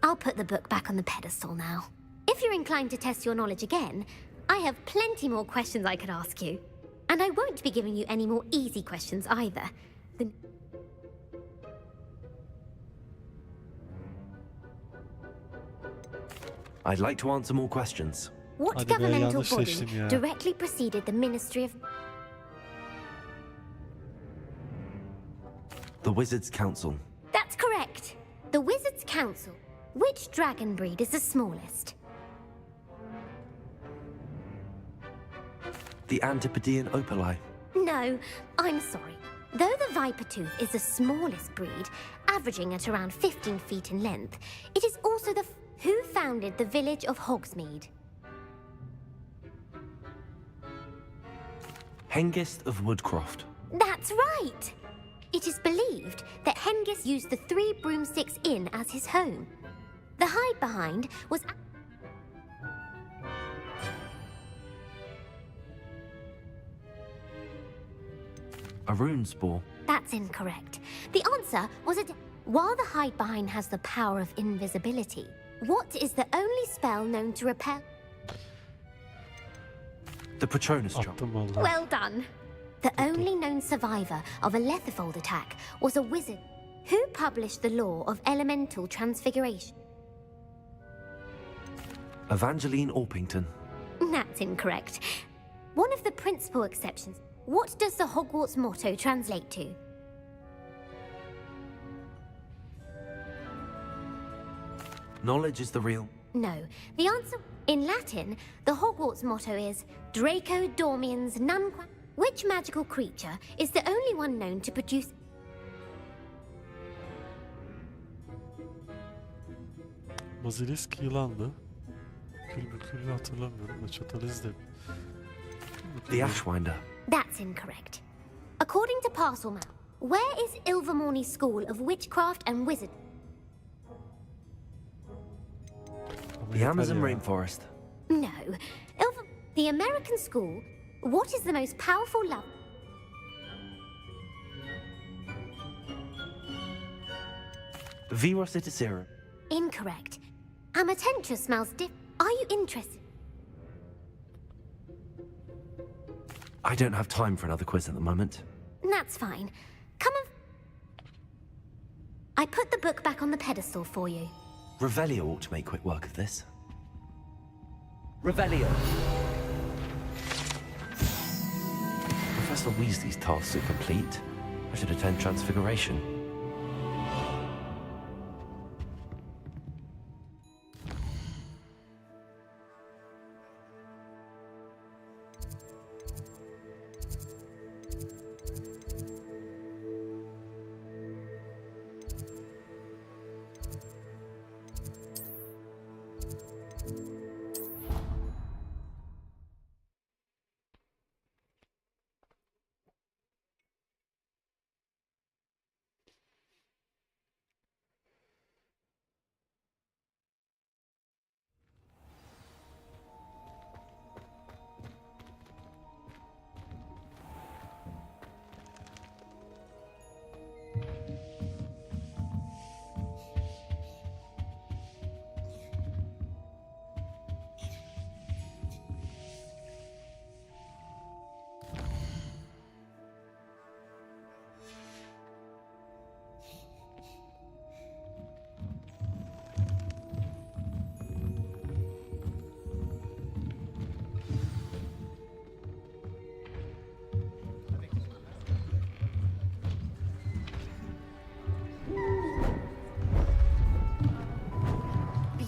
I'll put the book back on the pedestal now. If you're inclined to test your knowledge again, I have plenty more questions I could ask you. And I won't be giving you any more easy questions either. I'd like to answer more questions. What Hadi be, governmental yanlış body seçtim ya. directly preceded the Ministry of... The Wizards' Council. That's correct. The Wizards' Council. Which dragon breed is the smallest? The Antipodean Opali. No, I'm sorry. Though the Vipertooth is the smallest breed, averaging at around 15 feet in length, it is also the... Who founded the village of Hogsmeade? Hengist of Woodcroft. That's right! It is believed that Hengist used the 3 Broomsticks Inn as his home. The hide-behind was... A rune spore. That's incorrect. The answer was a... While the hide-behind has the power of invisibility, what is the only spell known to repel... The Patronus Charm. Attım vallahi. Well done. The only known survivor of a Lethifold attack was a wizard who published the law of elemental transfiguration. Evangeline Orpington. That's incorrect. One of the principal exceptions. What does the Hogwarts motto translate to? Knowledge is the real. No. The answer... In Latin, the Hogwarts motto is Draco Dormiens Nunquam. Which magical creature is the only one known to produce... Basilisk yılandı. Külbükülü hatırlamıyorum da çatal izledim. The Ashwinder. That's incorrect. According to Parcelmouth, where is Ilvermorny School of Witchcraft and Wizard... The Amazon rainforest. No. The American school... What is the most powerful love... Virus Itisera. Incorrect. Amatentra smells Are you interested? I don't have time for another quiz at the moment. That's fine. Come and... I put the book back on the pedestal for you. Revelio ought to make quick work of this. Revelio! Professor Weasley's tasks are complete. I should attend Transfiguration.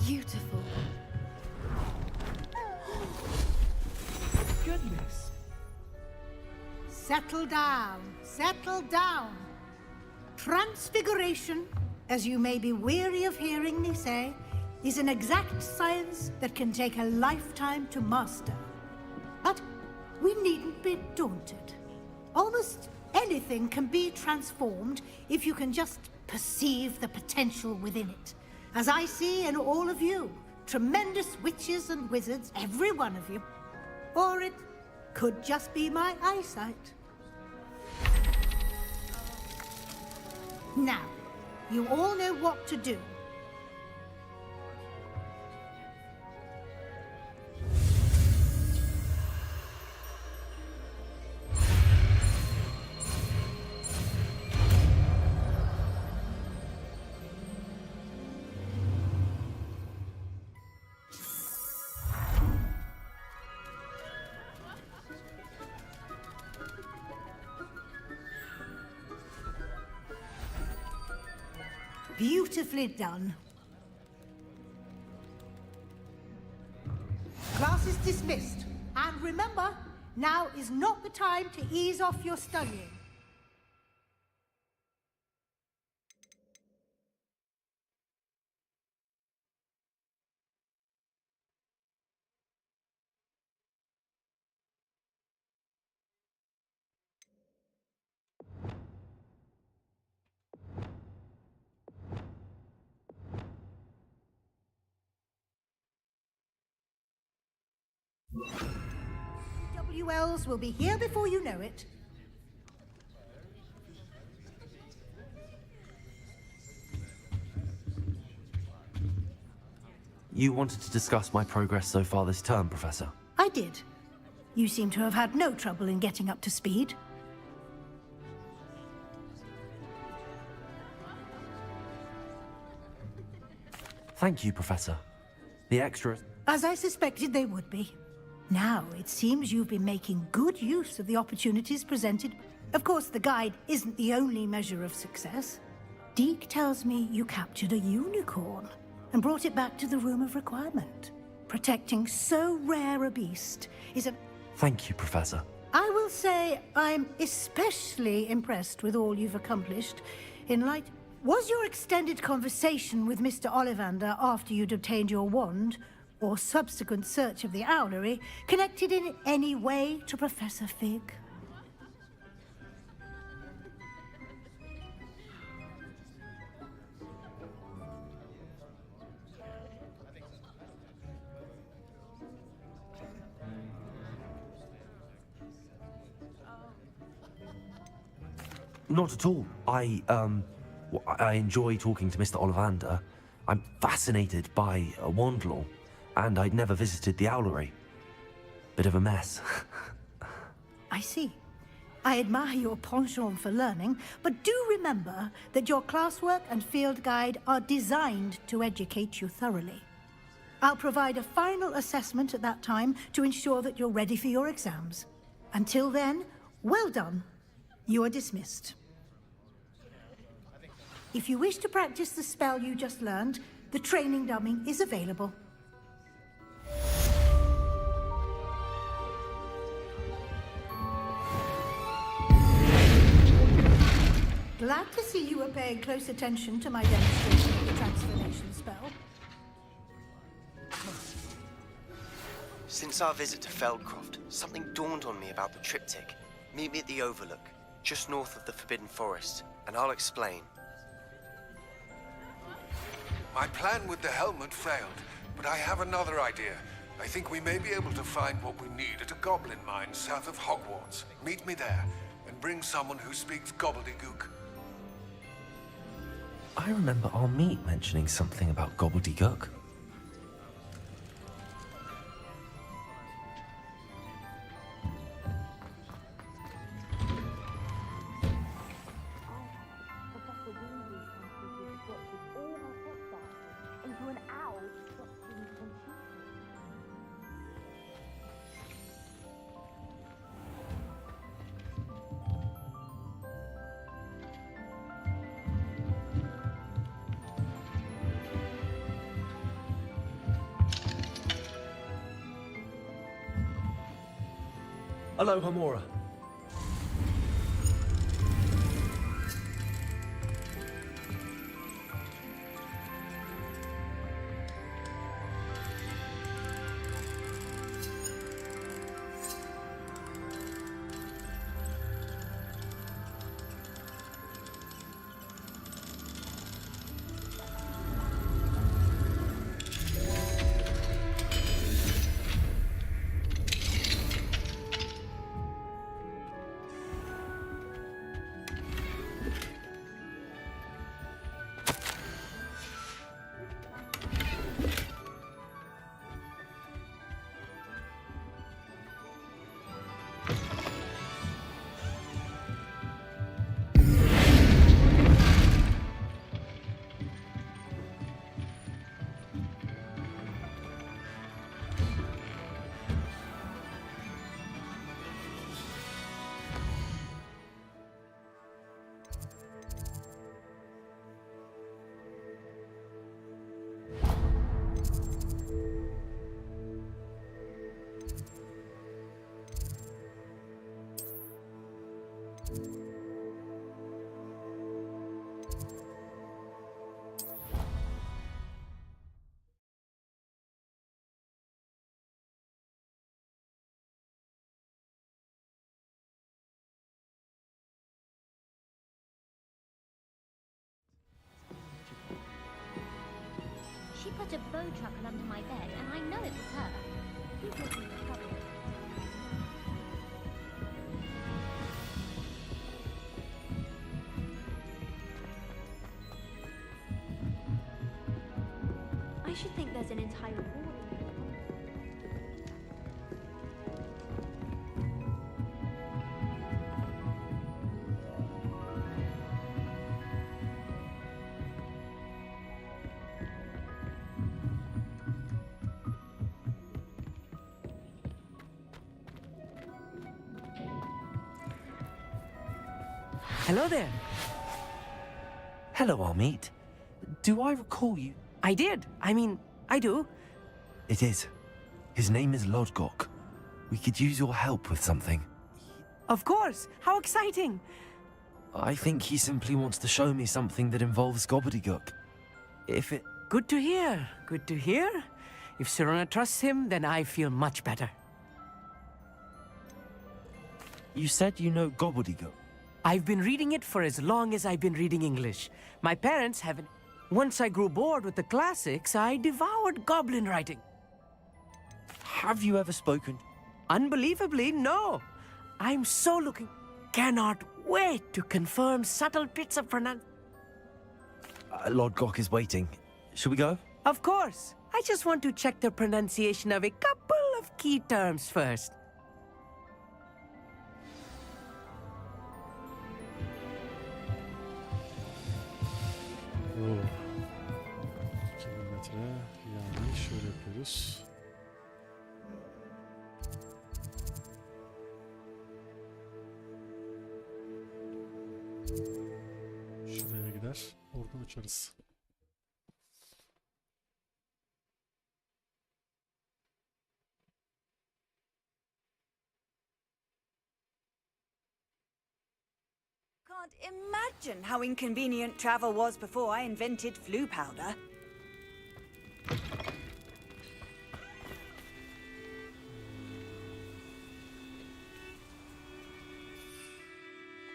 Beautiful. Goodness. Settle down. Settle down. Transfiguration, as you may be weary of hearing me say, is an exact science that can take a lifetime to master. But we needn't be daunted. Almost anything can be transformed if you can just perceive the potential within it. As I see in all of you, tremendous witches and wizards, every one of you. Or it could just be my eyesight. Now, you all know what to do. Beautifully done. Class is dismissed. And remember, now is not the time to ease off your studying. WLs will be here before you know it. You wanted to discuss my progress so far this term, Professor? I did. You seem to have had no trouble in getting up to speed. Thank you, Professor. The extra... As I suspected they would be. Now, it seems you've been making good use of the opportunities presented. Of course, the guide isn't the only measure of success. Deke tells me you captured a unicorn and brought it back to the Room of Requirement. Protecting so rare a beast is a... Thank you, Professor. I will say I'm especially impressed with all you've accomplished in light... Was your extended conversation with Mr. Ollivander after you'd obtained your wand, or subsequent search of the owlery, connected in any way to Professor Fig? Not at all. I enjoy talking to Mr. Ollivander. I'm fascinated by wand law. and I'd never visited the owlery. Bit of a mess. I see. I admire your penchant for learning, but do remember that your classwork and field guide are designed to educate you thoroughly. I'll provide a final assessment at that time to ensure that you're ready for your exams. Until then, well done. You are dismissed. If you wish to practice the spell you just learned, the training dummy is available. Glad to see you are paying close attention to my demonstration of the transformation spell. Since our visit to Feldcroft, something dawned on me about the triptych. Meet me at the Overlook, just north of the Forbidden Forest, and I'll explain. My plan with the helmet failed, but I have another idea. I think we may be able to find what we need at a goblin mine south of Hogwarts. Meet me there, and bring someone who speaks gobbledygook. I remember our meet mentioning something about gobbledygook. Hello, Hamora. She put a bow truckle under my bed, and I know it was her. Who's looking for trouble? I should think there's an entire wall. Hello there. Hello, Armeet. Do I recall you? I did. I do. It is. His name is Lodgok. We could use your help with something. Of course. How exciting. I think he simply wants to show me something that involves gobbledygook. If it... Good to hear. Good to hear. If Serona trusts him, then I feel much better. You said you know gobbledygook. I've been reading it for as long as I've been reading English. My parents haven't... Once I grew bored with the classics, I devoured goblin writing. Have you ever spoken? Unbelievably, no. I'm so looking... Cannot wait to confirm subtle bits of pronunciation. Lodgok is waiting. Shall we go? Of course. I I just want to check the pronunciation of a couple of key terms first. Oo. 2000 metre. Yani şöyle yapıyoruz. Şuraya gider. Oradan uçarız. Can't imagine how inconvenient travel was before I invented flu powder.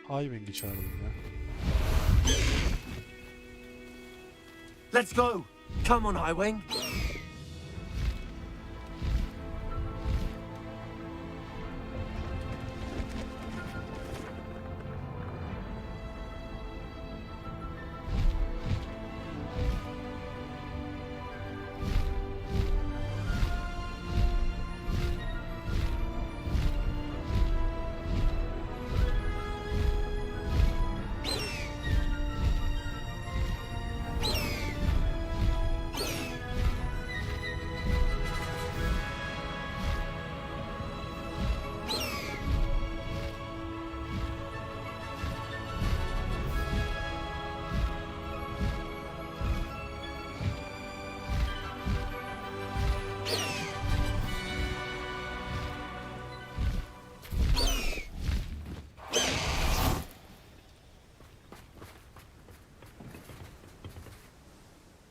Highwing'i çağırdım ya. Let's go! Come on, Highwing!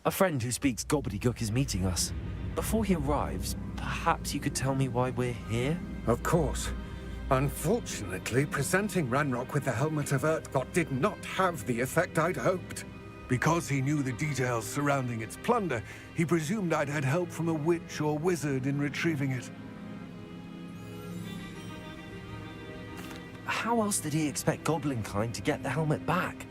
A friend who speaks gobbledygook is meeting us. Before he arrives, perhaps you could tell me why we're here? Of course. Unfortunately, presenting Ranrock with the Helmet of Urtkot did not have the effect I'd hoped. Because he knew the details surrounding its plunder, he presumed I'd had help from a witch or wizard in retrieving it. How else did he expect Goblinkind to get the helmet back?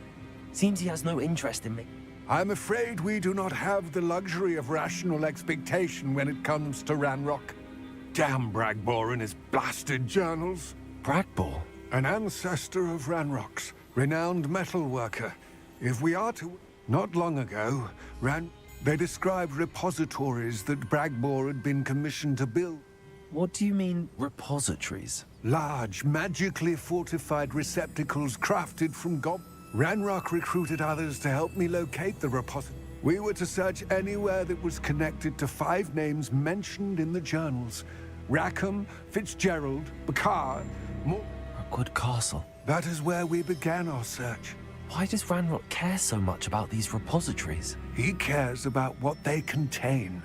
Seems he has no interest in me. I'm afraid we do not have the luxury of rational expectation when it comes to Ranrock. Damn Bragbor and his blasted journals. Bragbor? An ancestor of Ranrock's, renowned metal worker. If we are to... Not long ago, they described repositories that Bragbor had been commissioned to build. What do you mean, repositories? Large, magically fortified receptacles crafted from Ranrock recruited others to help me locate the repository. We were to search anywhere that was connected to 5 names mentioned in the journals. Rackham, Fitzgerald, Bacard, Rookwood Castle. That is where we began our search. Why does Ranrock care so much about these repositories? He cares about what they contain.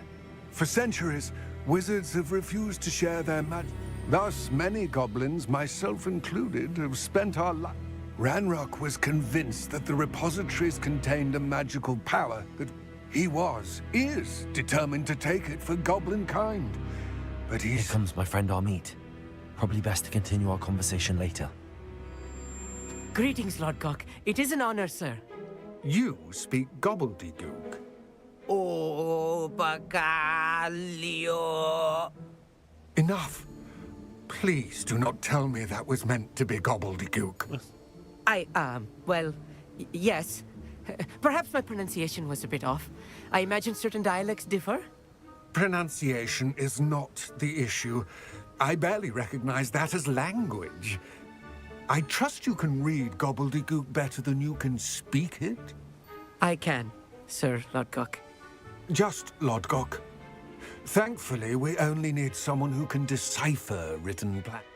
For centuries, wizards have refused to share their magic. Thus, many goblins, myself included, have spent our life. Ranrock was convinced that the repositories contained a magical power that is determined to take it for goblin kind. But Here comes my friend Amit. Probably best to continue our conversation later. Greetings, Lord Cock. It is an honor, sir. You speak gobbledygook. Oh, Bacalio. Enough. Please do not tell me that was meant to be gobbledygook. Well, yes. Perhaps my pronunciation was a bit off. I imagine certain dialects differ? Pronunciation is not the issue. I barely recognize that as language. I trust you can read gobbledygook better than you can speak it? I can, Sir Lodgok. Just Lodgok. Thankfully, we only need someone who can decipher written plans.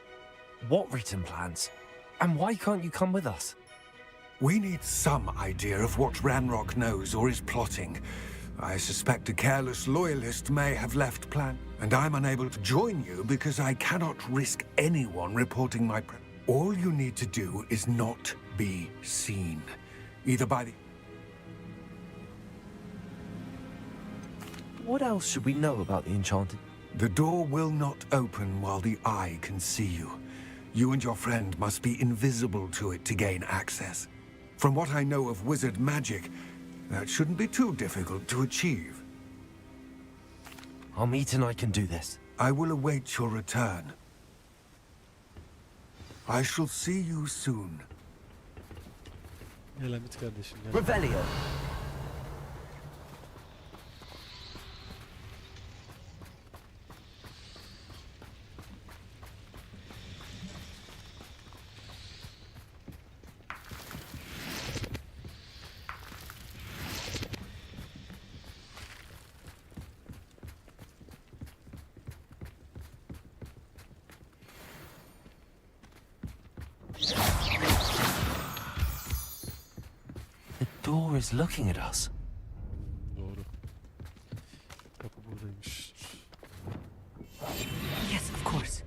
What written plans? And why can't you come with us? We need some idea of what Ranrock knows or is plotting. I suspect a careless loyalist may have left plan, and I'm unable to join you because I cannot risk anyone reporting my All you need to do is not be seen, either by the... What else should we know about the Enchanted? The door will not open while the eye can see you. You and your friend must be invisible to it to gain access. From what I know of wizard magic, that shouldn't be too difficult to achieve. Armit and I can do this. I will await your return. I shall see you soon. Gel Hamit kardeşim gel. Revelio. The door is looking at us. Doğru. Kapı buradaymış. Yes, of course.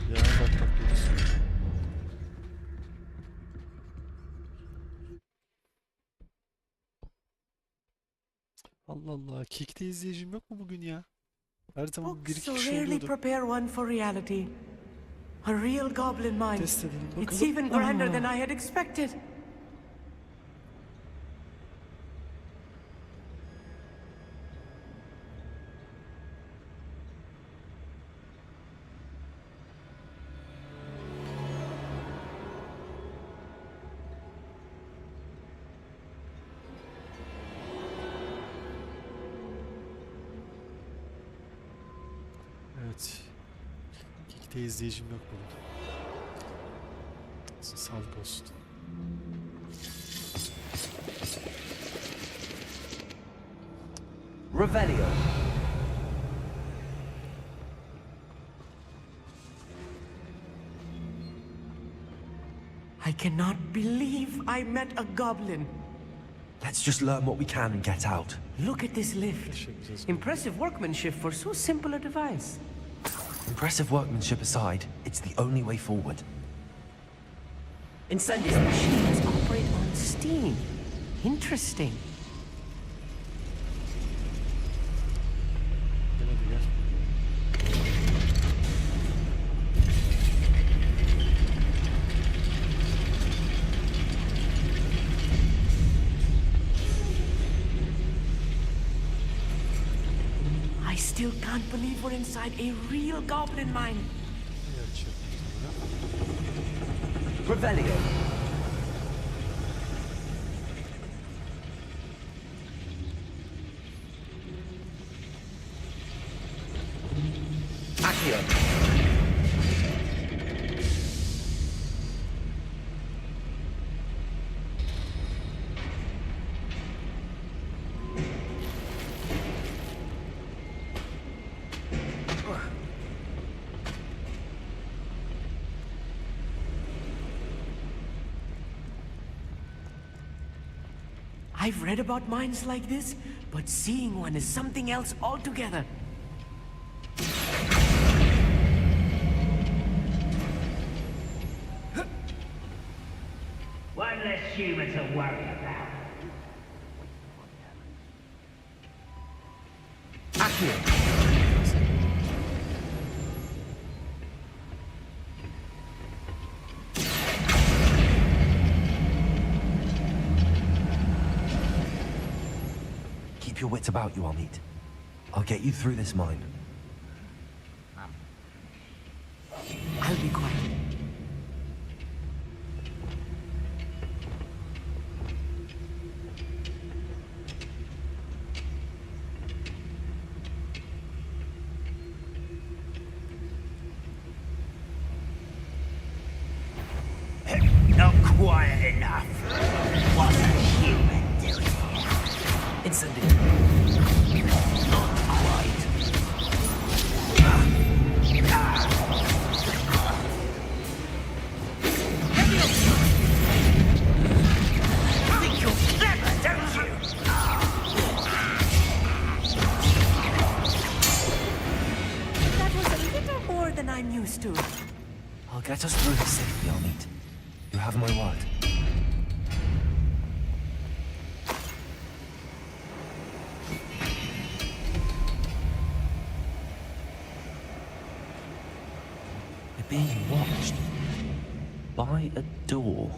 Ya bak görürsün. Allah Allah. Kick'te izleyicim yok mu bugün ya? Her zaman bir iki So kişi rarely oluyordu. prepare one for reality. A real goblin mine. Test edelim bakalım. It's even grander than I had expected. Evet. Kick'te izleyicim yok bugün. Sağlık olsun. Revelio. I cannot believe I met a goblin. Let's just learn what we can and get out. Look at this lift. Impressive workmanship for so simple a device. Impressive workmanship aside, it's the only way forward. These machines operate on steam. Interesting. Gel hadi gel. I still can't believe we're inside a real goblin mine. Revelio. Accio. I've read about mines like this, but seeing one is something else altogether. One less human to worry about. Keep your wits about you, Armit. I'll get you through this mine. I'll be quiet. Not quiet enough. What's a human doing here? Incendiary. Not quite. Think you're clever, don't you? That was a little more than I'm used to. I'll get us through this safely, Armit. You have my word. We're being watched by a door.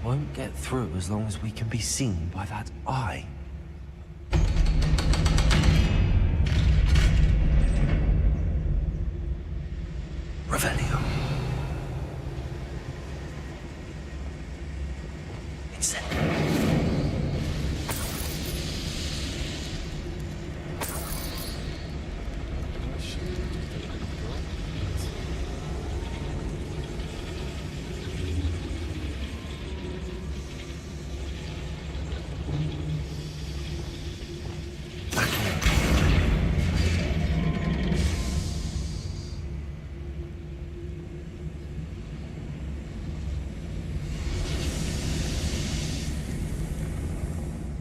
won't get through as long as we can be seen by that eye. Revelio. Incendio.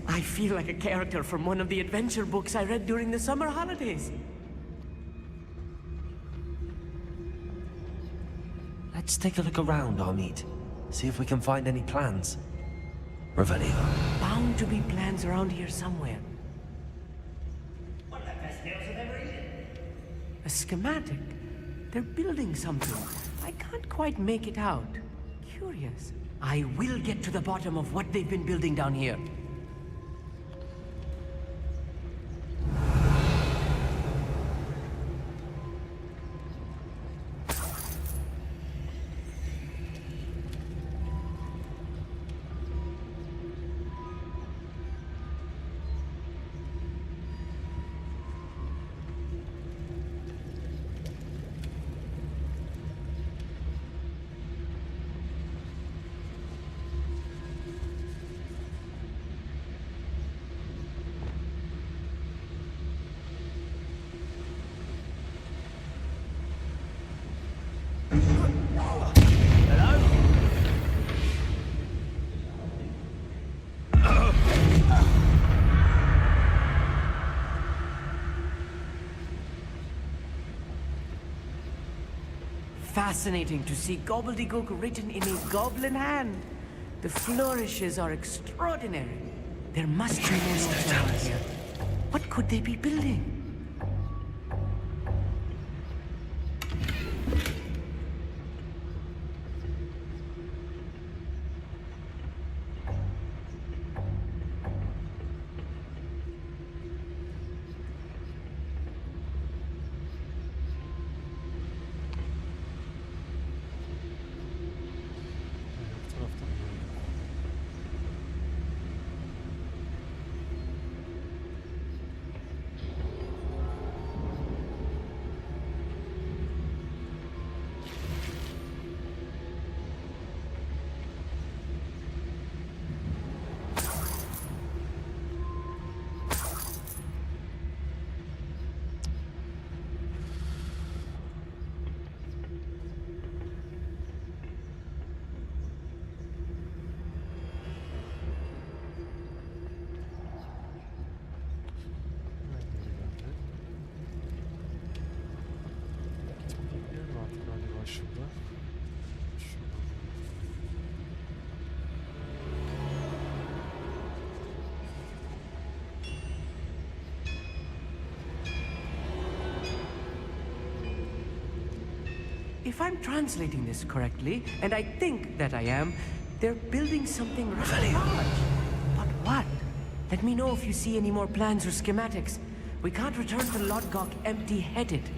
I feel like a character from one of the adventure books I read during the summer holidays. Let's take a look around, Armid. See if we can find any plans. Revelio. Bound to be plans around here somewhere. One of the best meals I've ever eaten. A schematic. They're building something. I can't quite make it out. Curious. I will get to the bottom of what they've been building down here. Fascinating to see gobbledygook written in a goblin hand. The flourishes are extraordinary. There must be more notes around here. What could they be building? If I'm translating this correctly, and I think that I am, they're building something really large. But what? Let me know if you see any more plans or schematics. We can't return to Lodgok empty-headed.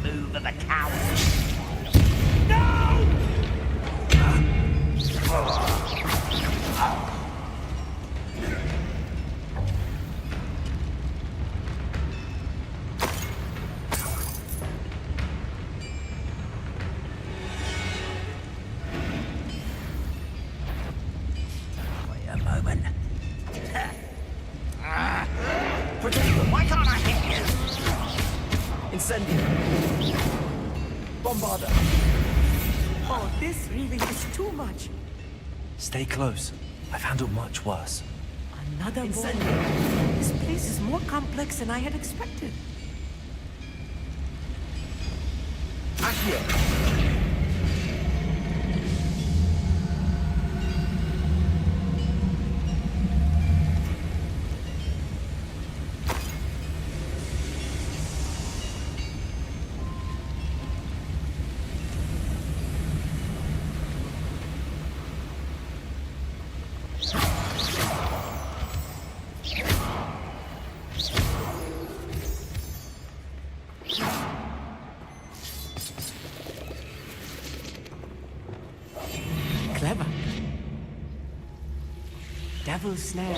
Move of a coward. Incendio. Bombarda. Oh, this really is too much. Stay close. I've handled much worse. Another bomb. This place is more complex than I had expected. Accio. Clever. Devil's snare.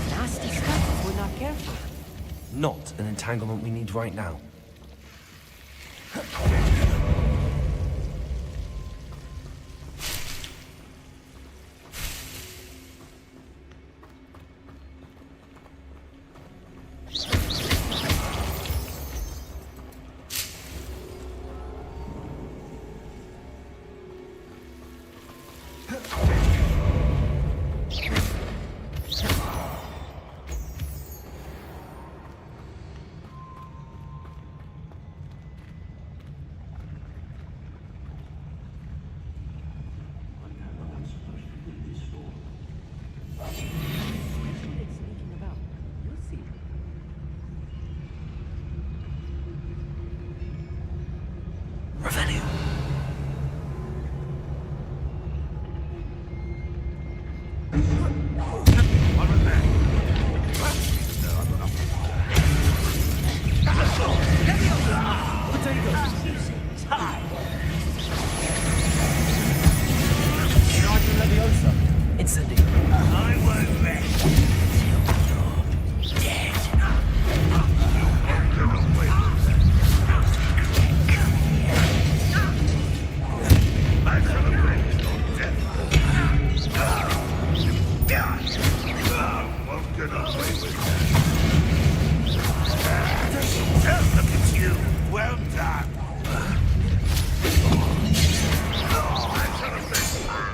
Nasty stuff if we're not careful. Not an entanglement we need right now.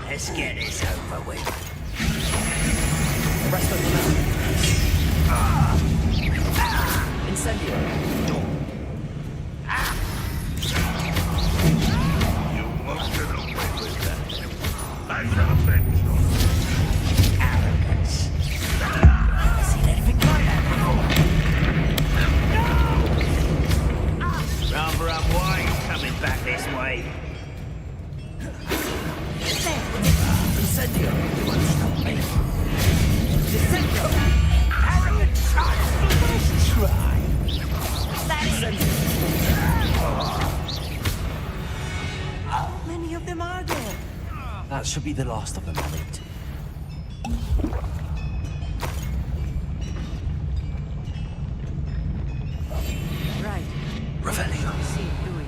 Let's get this over with. Rest of the Incendio. You won't get away with that. I shall avenge you. Arrogance. See anything like that before? No! Rather unwise coming back this way. Incendio. You won't stop me. Incendio. Arrogant child. Nice try. How many of them are there? That should be the last of them, Elliot. Right. Revelio. I see it doing.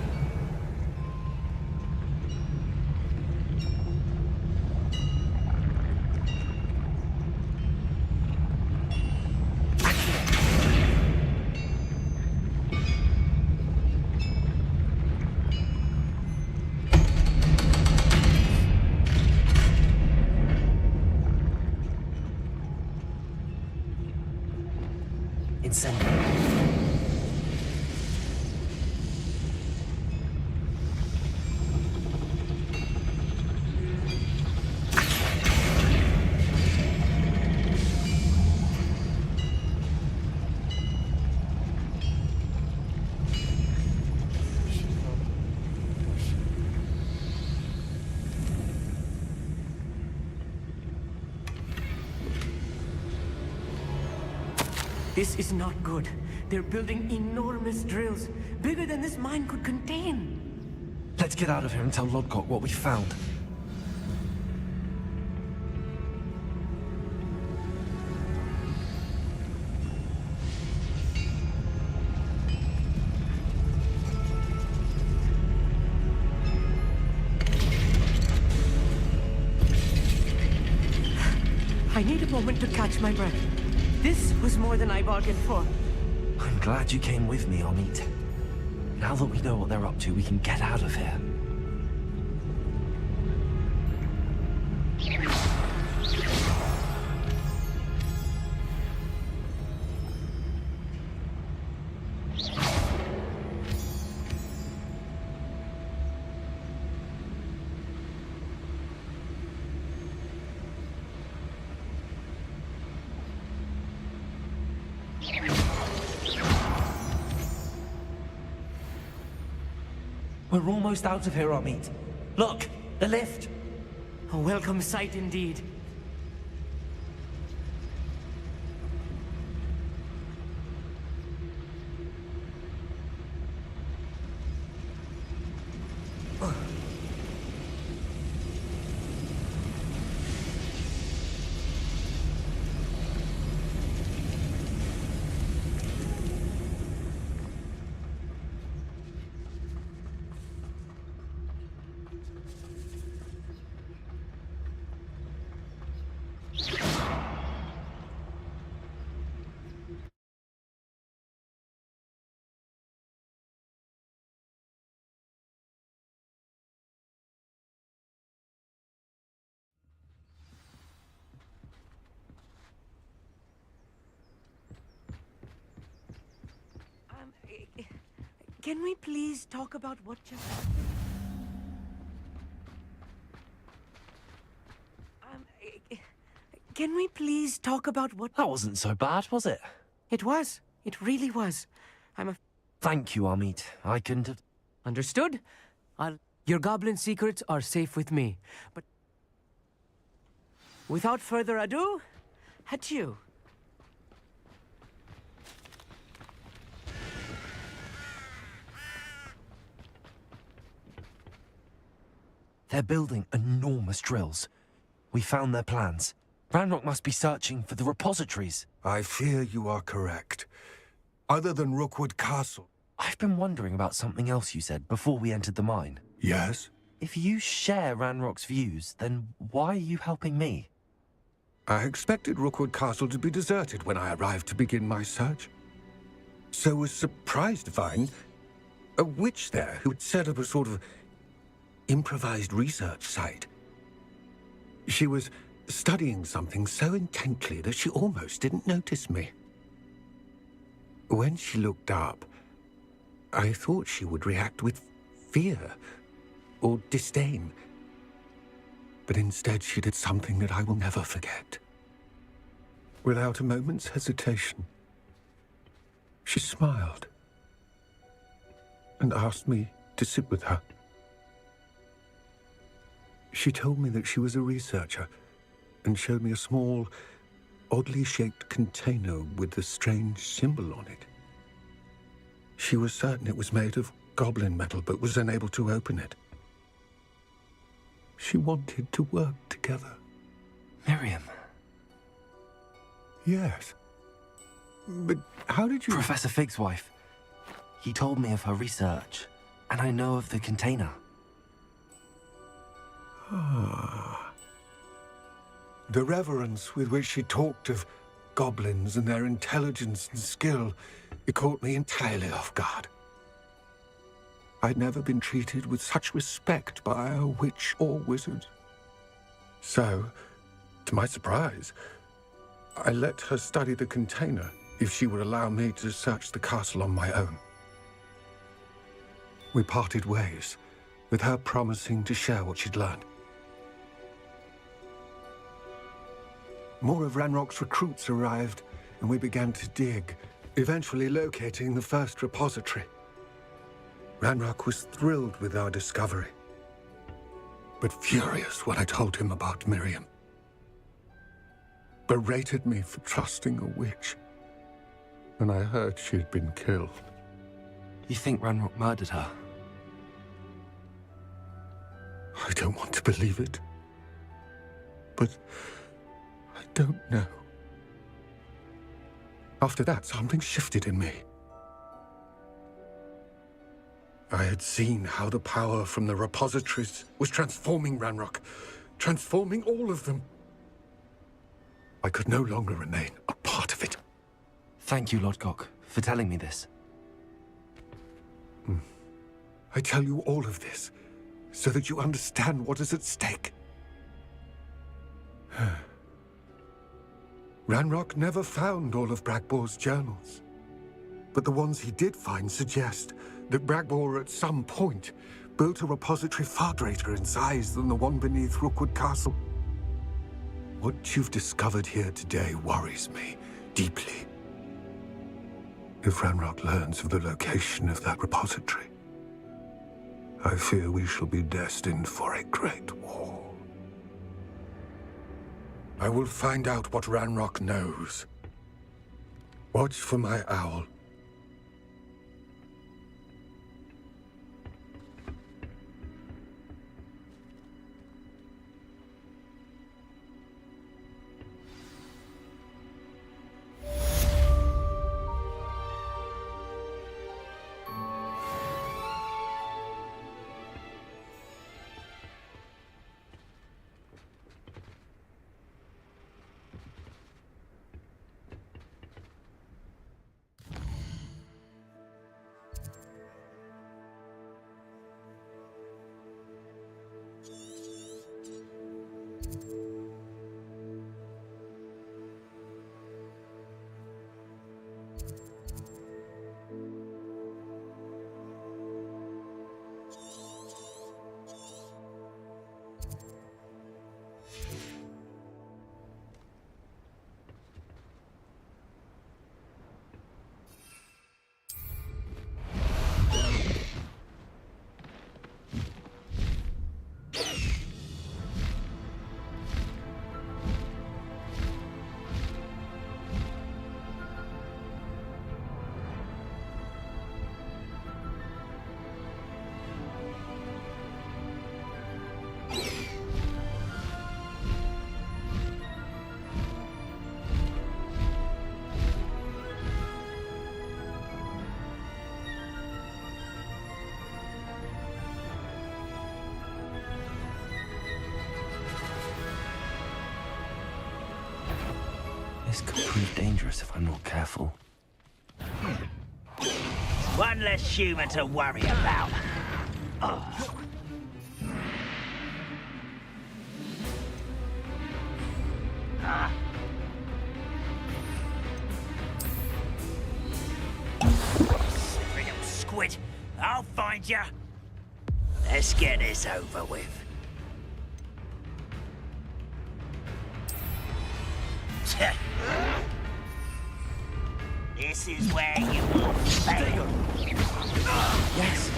Incendio. This is not good. They're building enormous drills, bigger than this mine could contain. Let's get out of here and tell Lodgok what we found. I need a moment to catch my breath. This was more than I bargained for. I'm glad you came with me, Amit. Now that we know what they're up to, we can get out of here. We're almost out of here, Amit. Look, the lift. A welcome sight indeed. Can we please talk about what just happened? Can we please talk about what... That wasn't so bad, was it? It was. It really was. Thank you, Amit. I couldn't have... Understood? Your goblin secrets are safe with me. But... without further ado, adieu. They're building enormous drills. We found their plans. Ranrock must be searching for the repositories. I fear you are correct. Other than Rookwood Castle... I've been wondering about something else you said before we entered the mine. Yes? If you share Ranrock's views, then why are you helping me? I expected Rookwood Castle to be deserted when I arrived to begin my search. So was surprised to find a witch there who had set up a sort of improvised research site. She was studying something so intently that she almost didn't notice me. When she looked up, I thought she would react with fear or disdain. But instead she did something that I will never forget. Without a moment's hesitation, she smiled and asked me to sit with her. She told me that she was a researcher and showed me a small, oddly shaped container with a strange symbol on it. She was certain it was made of goblin metal, but was unable to open it. She wanted to work together. Miriam. Yes. But how did you... Professor Fig's wife. He told me of her research, and I know of the container. Ah. The reverence with which she talked of goblins and their intelligence and skill, it caught me entirely off guard. I'd never been treated with such respect by a witch or wizard. So, to my surprise, I let her study the container if she would allow me to search the castle on my own. We parted ways, with her promising to share what she'd learned. More of Ranrock's recruits arrived, and we began to dig, eventually locating the first repository. Ranrock was thrilled with our discovery, but furious when I told him about Miriam. Berated me for trusting a witch, and I heard she had been killed. You think Ranrock murdered her? I don't want to believe it, but I don't know. After that, something shifted in me. I had seen how the power from the repositories was transforming Ranrock, transforming all of them. I could no longer remain a part of it. Thank you, Lodgok, for telling me this. I tell you all of this so that you understand what is at stake. Ranrock never found all of Bragbor's journals. But the ones he did find suggest that Bragbor at some point built a repository far greater in size than the one beneath Rookwood Castle. What you've discovered here today worries me deeply. If Ranrock learns of the location of that repository, I fear we shall be destined for a great war. I will find out what Ranrock knows. Watch for my owl. This could prove dangerous if I'm not careful. One less human to worry about. Oh. Ah. Slippery little squid. I'll find ya. Let's get this over with. This is where you will fail. Yes.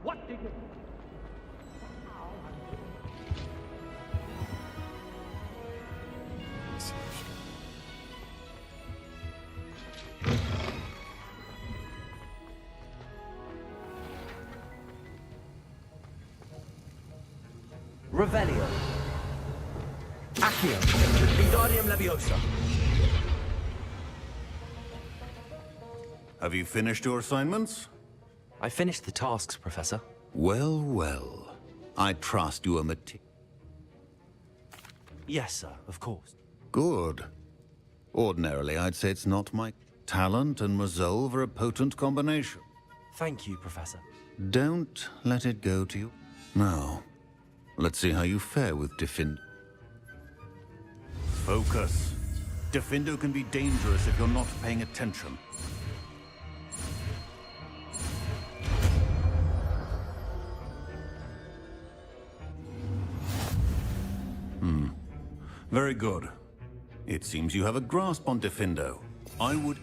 What did you... Revelio. Accio. Wingardium Leviosa. Have you finished your assignments? I finished the tasks, Professor. Well, well. I trust you are Yes, sir, of course. Good. Ordinarily, I'd say it's not my talent and resolve are a potent combination. Thank you, Professor. Don't let it go to you. Now, let's see how you fare with Defend. Focus. Defendo can be dangerous if you're not paying attention. Very good. It seems you have a grasp on Defendo. I would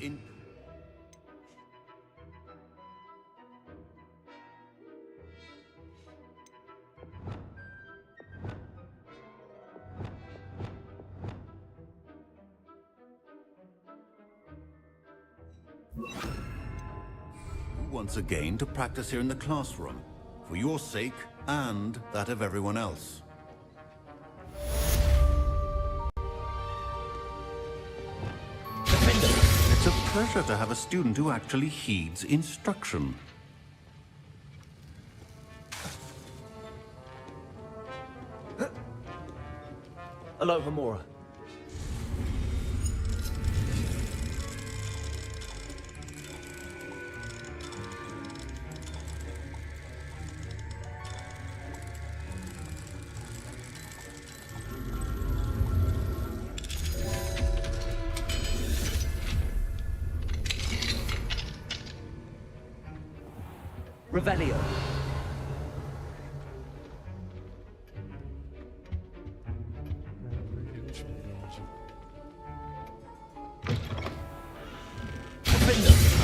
once again to practice here in the classroom, for your sake and that of everyone else. It's a pleasure to have a student who actually heeds instruction. Hello, Homura. Revelio.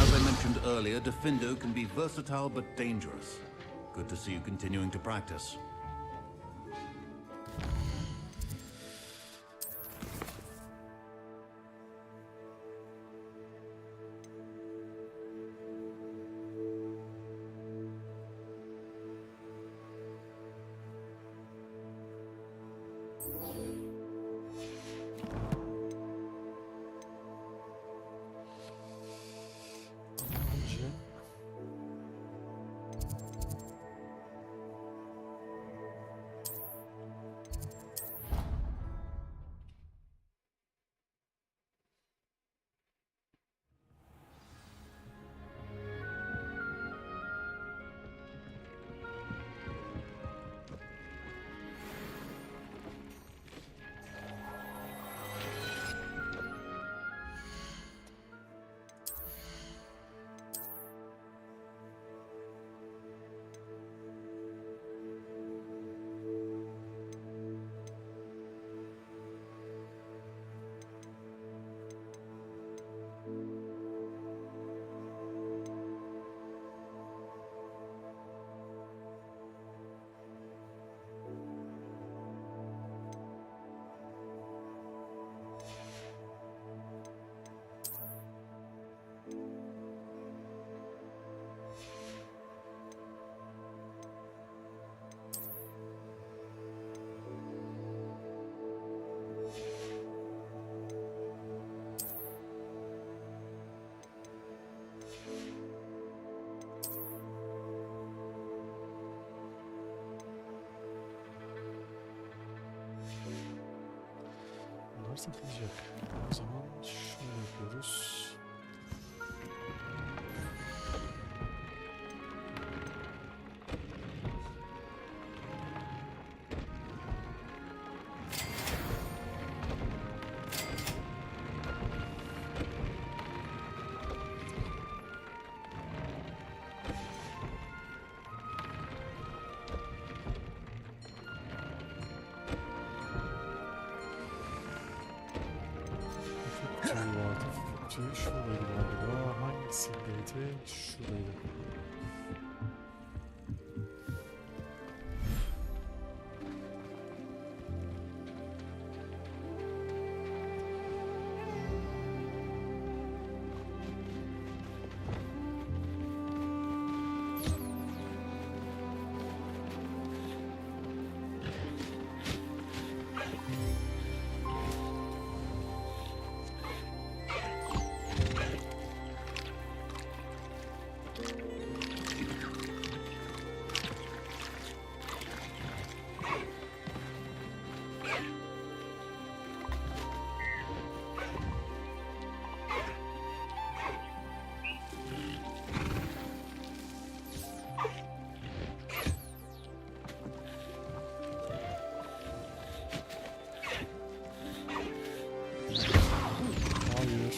As I mentioned earlier, Defendo can be versatile but dangerous. Good to see you continuing to practice. Bunlar satılacak. O zaman şöyle yapıyoruz. Vardı. Şuradaydı galiba. Hangisindeydi? Şuradaydı. Hayır.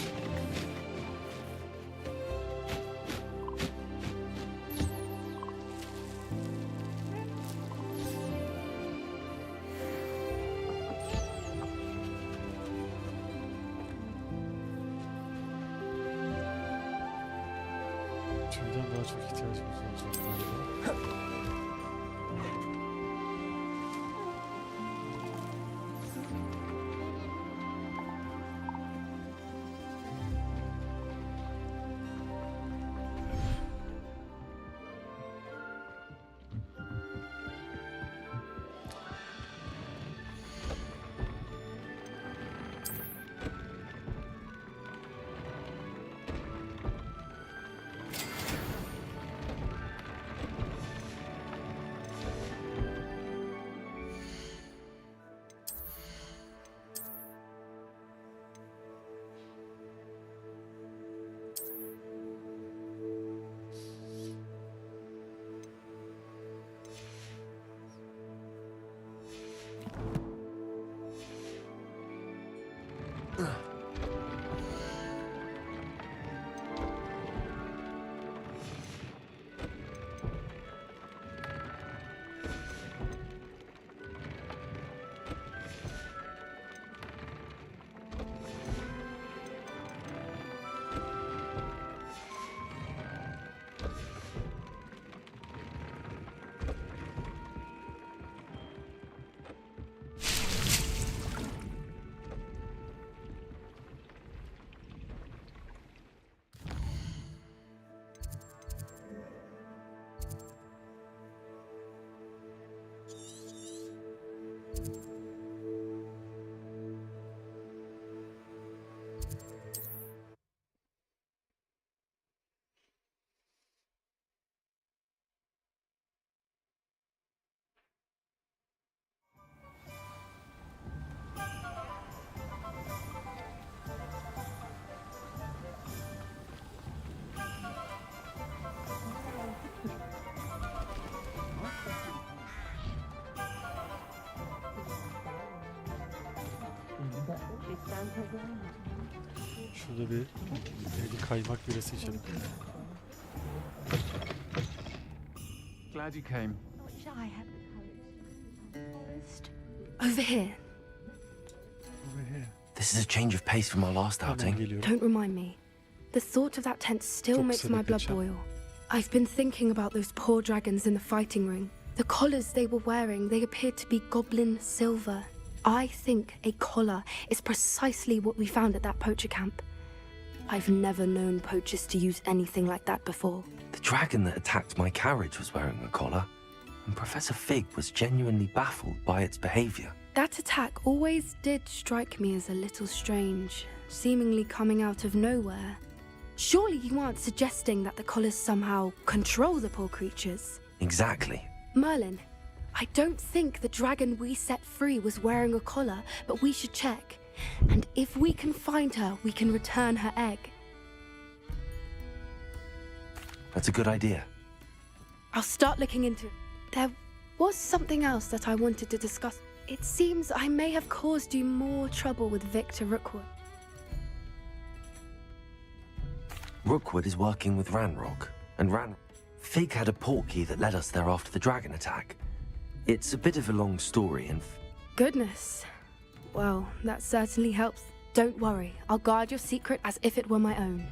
Tüyden daha çok ihtiyacımız olacak galiba. Şurada bir kaymak birisi içelim. Glad you came. Over here. Over here. This is a change of pace from our last outing. Don't remind me. The thought of that tent still makes my blood boil. I've been thinking about those poor dragons in the fighting ring. The collars they were wearing, they appeared to be goblin silver. I think a collar is precisely what we found at that poacher camp. I've never known poachers to use anything like that before. The dragon that attacked my carriage was wearing a collar, and Professor Fig was genuinely baffled by its behavior. That attack always did strike me as a little strange, seemingly coming out of nowhere. Surely you aren't suggesting that the collars somehow control the poor creatures? Exactly. Merlin, I don't think the dragon we set free was wearing a collar, but we should check. And if we can find her, we can return her egg. That's a good idea. I'll start looking into it. There was something else that I wanted to discuss. It seems I may have caused you more trouble with Victor Rookwood. Rookwood is working with Ranrock, and Fig had a portkey that led us there after the dragon attack. It's a bit of a long story, and Goodness. Well, that certainly helps. Don't worry, I'll guard your secret as if it were my own.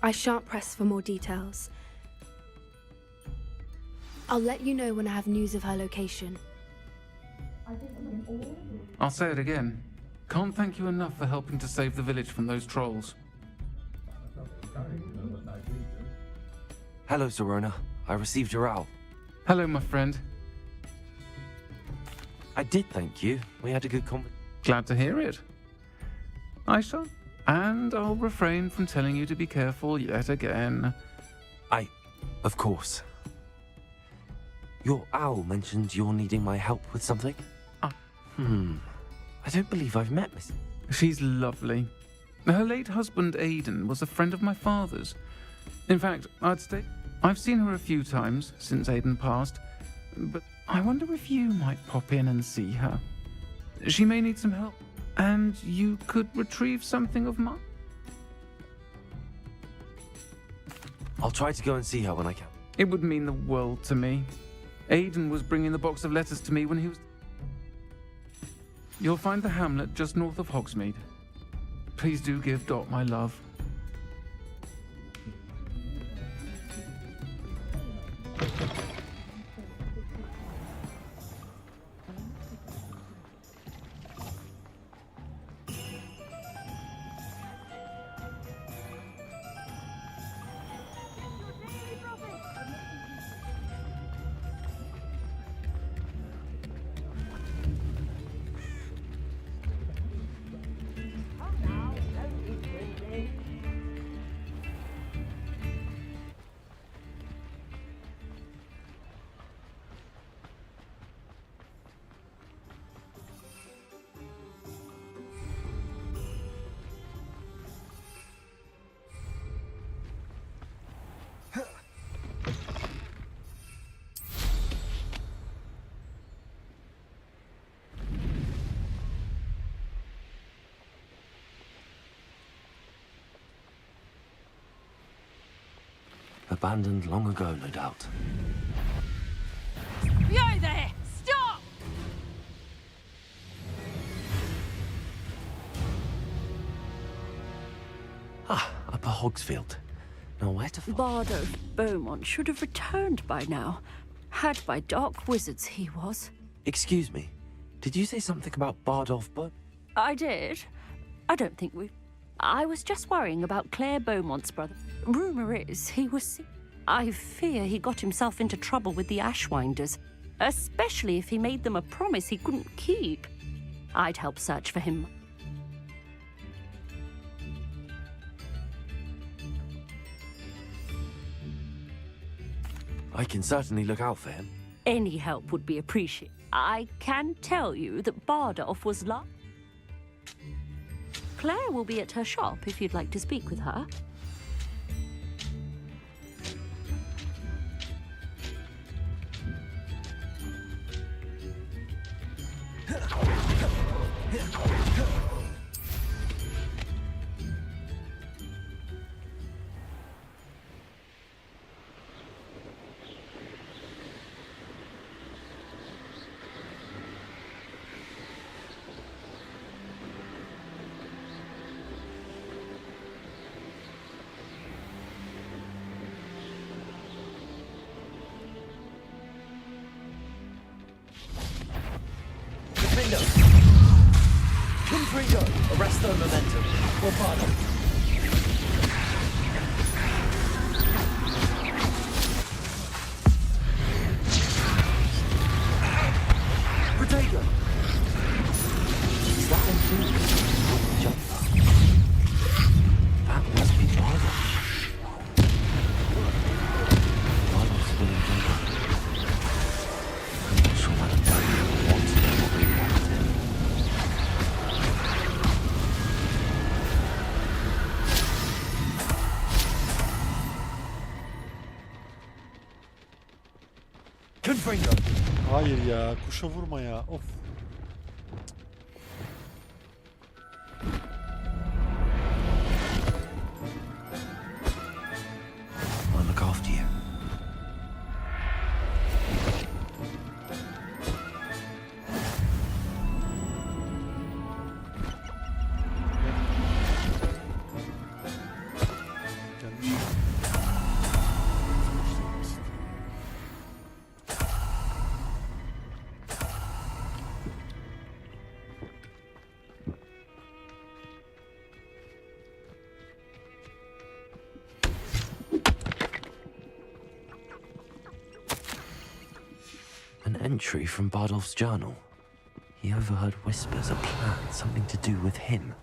I shan't press for more details. I'll let you know when I have news of her location. I'll say it again. Can't thank you enough for helping to save the village from those trolls. hello, Serona. I received your owl. Hello, my friend. I did thank you. We had a good conversation. Glad to hear it. I shall. And I'll refrain from telling you to be careful yet again. Of course. Your owl mentioned you're needing my help with something? I don't believe I've met Miss... She's lovely. Her late husband, Aidan, was a friend of my father's. In fact, I've seen her a few times since Aidan passed, but I wonder if you might pop in and see her. She may need some help, and you could retrieve something of mine. I'll try to go and see her when I can. It would mean the world to me. Aidan was bringing the box of letters to me when he was... You'll find the hamlet just north of Hogsmeade. Please do give Dot my love. Abandoned long ago, no doubt. Yo there! Stop! Upper Hogsfield. Now where to find... Bardolph Beaumont should have returned by now. Had by dark wizards he was. Excuse me. Did you say something about Bardolph Beaumont? I did. I don't think we... I was just worrying about Claire Beaumont's brother. Rumor is he was sick. I fear he got himself into trouble with the Ashwinders, especially if he made them a promise he couldn't keep. I'd help search for him. I can certainly look out for him. Any help would be appreciated. I can tell you that Bardolph was Claire will be at her shop if you'd like to speak with her. Confringo! Arrest their momentum. Or pardon. Protego! Is that them jump? That must be Bardo. Bardo's still in jungle. I'm not sure what I'm doing. What's the problem? Hayır ya, kuşa vurma ya. Of. I'll look after you. An entry from Bardolph's journal. He overheard whispers, a plan, something to do with him.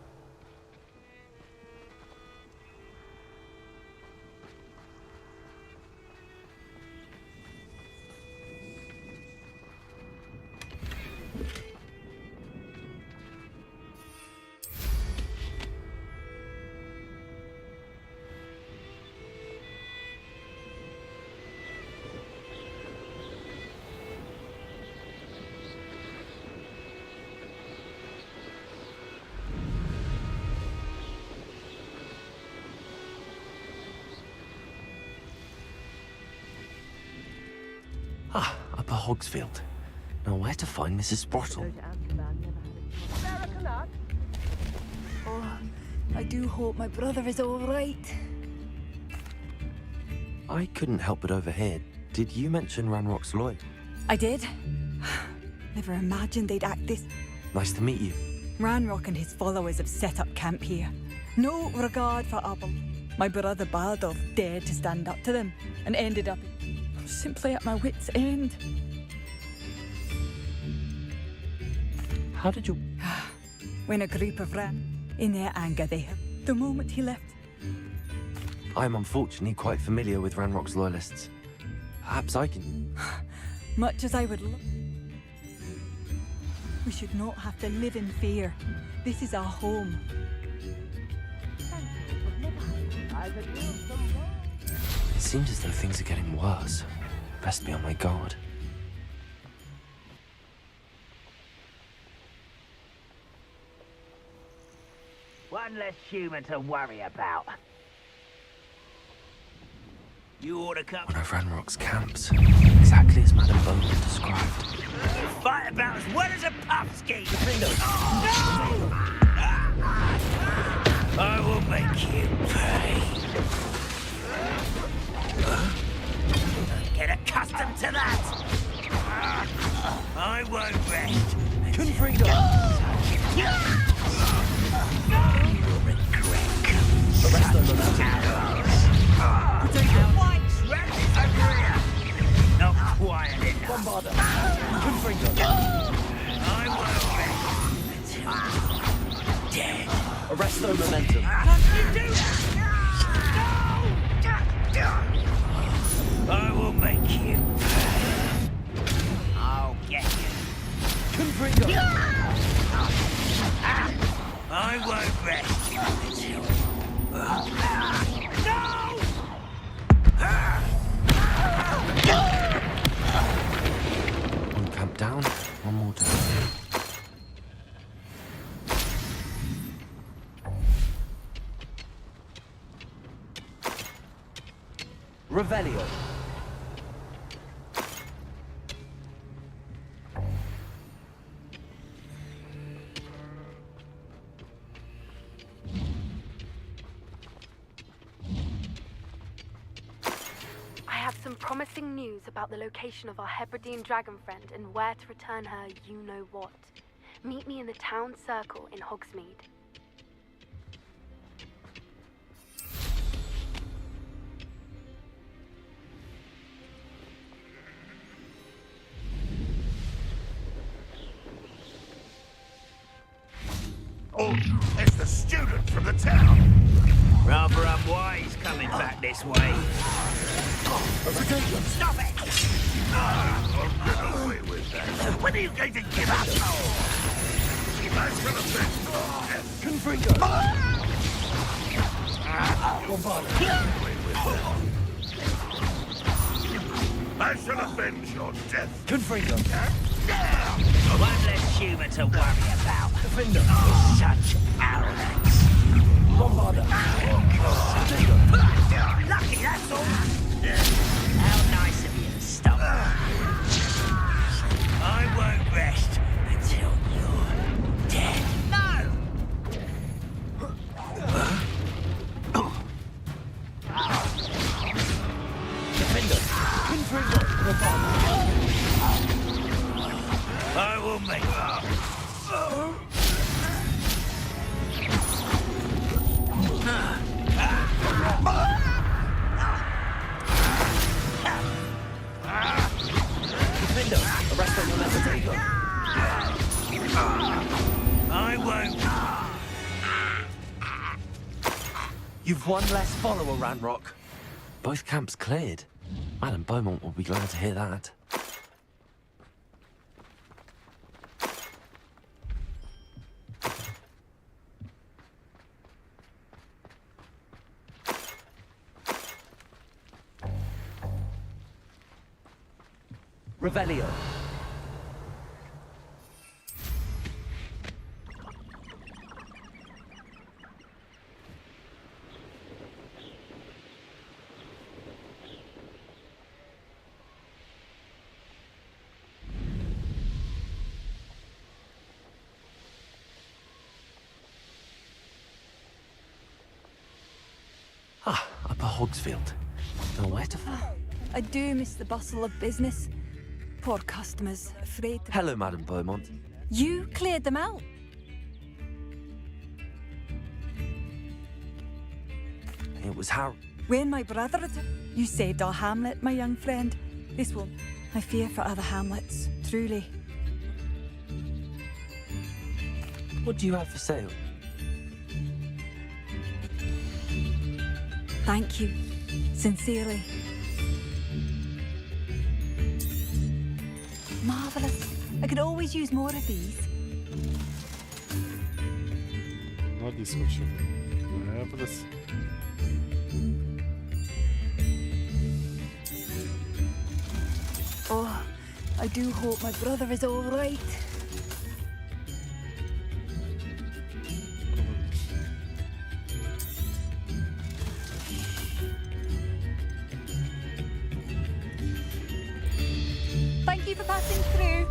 Upper Hogsfield. Now where to find Mrs. Sprottle? Oh, I do hope my brother is all right. I couldn't help but overhear. Did you mention Ranrock's lawyer? I did. Never imagined they'd act this. Nice to meet you. Ranrock and his followers have set up camp here. No regard for Apple. My brother Bardolph dared to stand up to them and ended up simply at my wit's end. How did you... When a group of in their anger, they have... The moment he left... I'm unfortunately quite familiar with Ranrock's loyalists. Perhaps I can... Much as I would love... We should not have to live in fear. This is our home. It seems as though things are getting worse. Best be on my guard. One less human to worry about. You ought to come. One of Ranrock's camps. Exactly as Madame Bowman described. Fight about as well as a puffski! I will make you pay. Get accustomed to that! I won't rest. Confringo! You'll regret Arrest them, not quiet enough. Bombarder. I won't rest until I'm dead. Arrest the momentum. Can't you do that? No! I will make you pay. I'll get you. Confringo. I won't rest until... No! One camp down, one more down. Revelio. I have some promising news about the location of our Hebridean dragon friend and where to return her you-know-what. Meet me in the town circle in Hogsmeade. Oh, it's the student from the town. Rather unwise coming back this way. Stop it! I'll get away with that. When are you going to give up? That's gonna fix. Confringo. Bombarder. I shall avenge your death. Confringo. One less human to worry about. Defender. Such arrogance. Bombarder. Lucky, that's all. How nice of you to stop. I won't rest until you're dead. No! Defender. Confringo. I will make Defender, arrest on the left. I won't. You've one less follower, Ranrock. Both camps cleared. Madame Beaumont will be glad to hear that. Revelio. Upper Hogsfield. Now where to find? I do miss the bustle of business. Poor customers, afraid to... Hello, Madame Beaumont. You cleared them out. It was Harry. When my brother you saved our hamlet, my young friend. This will... I fear for other hamlets, truly. What do you have for sale? Thank you, sincerely. Marvelous. I could always use more of these. Bunlar da İsveç'te. Marvelous. Oh, I do hope my brother is all right. Thank you for passing through.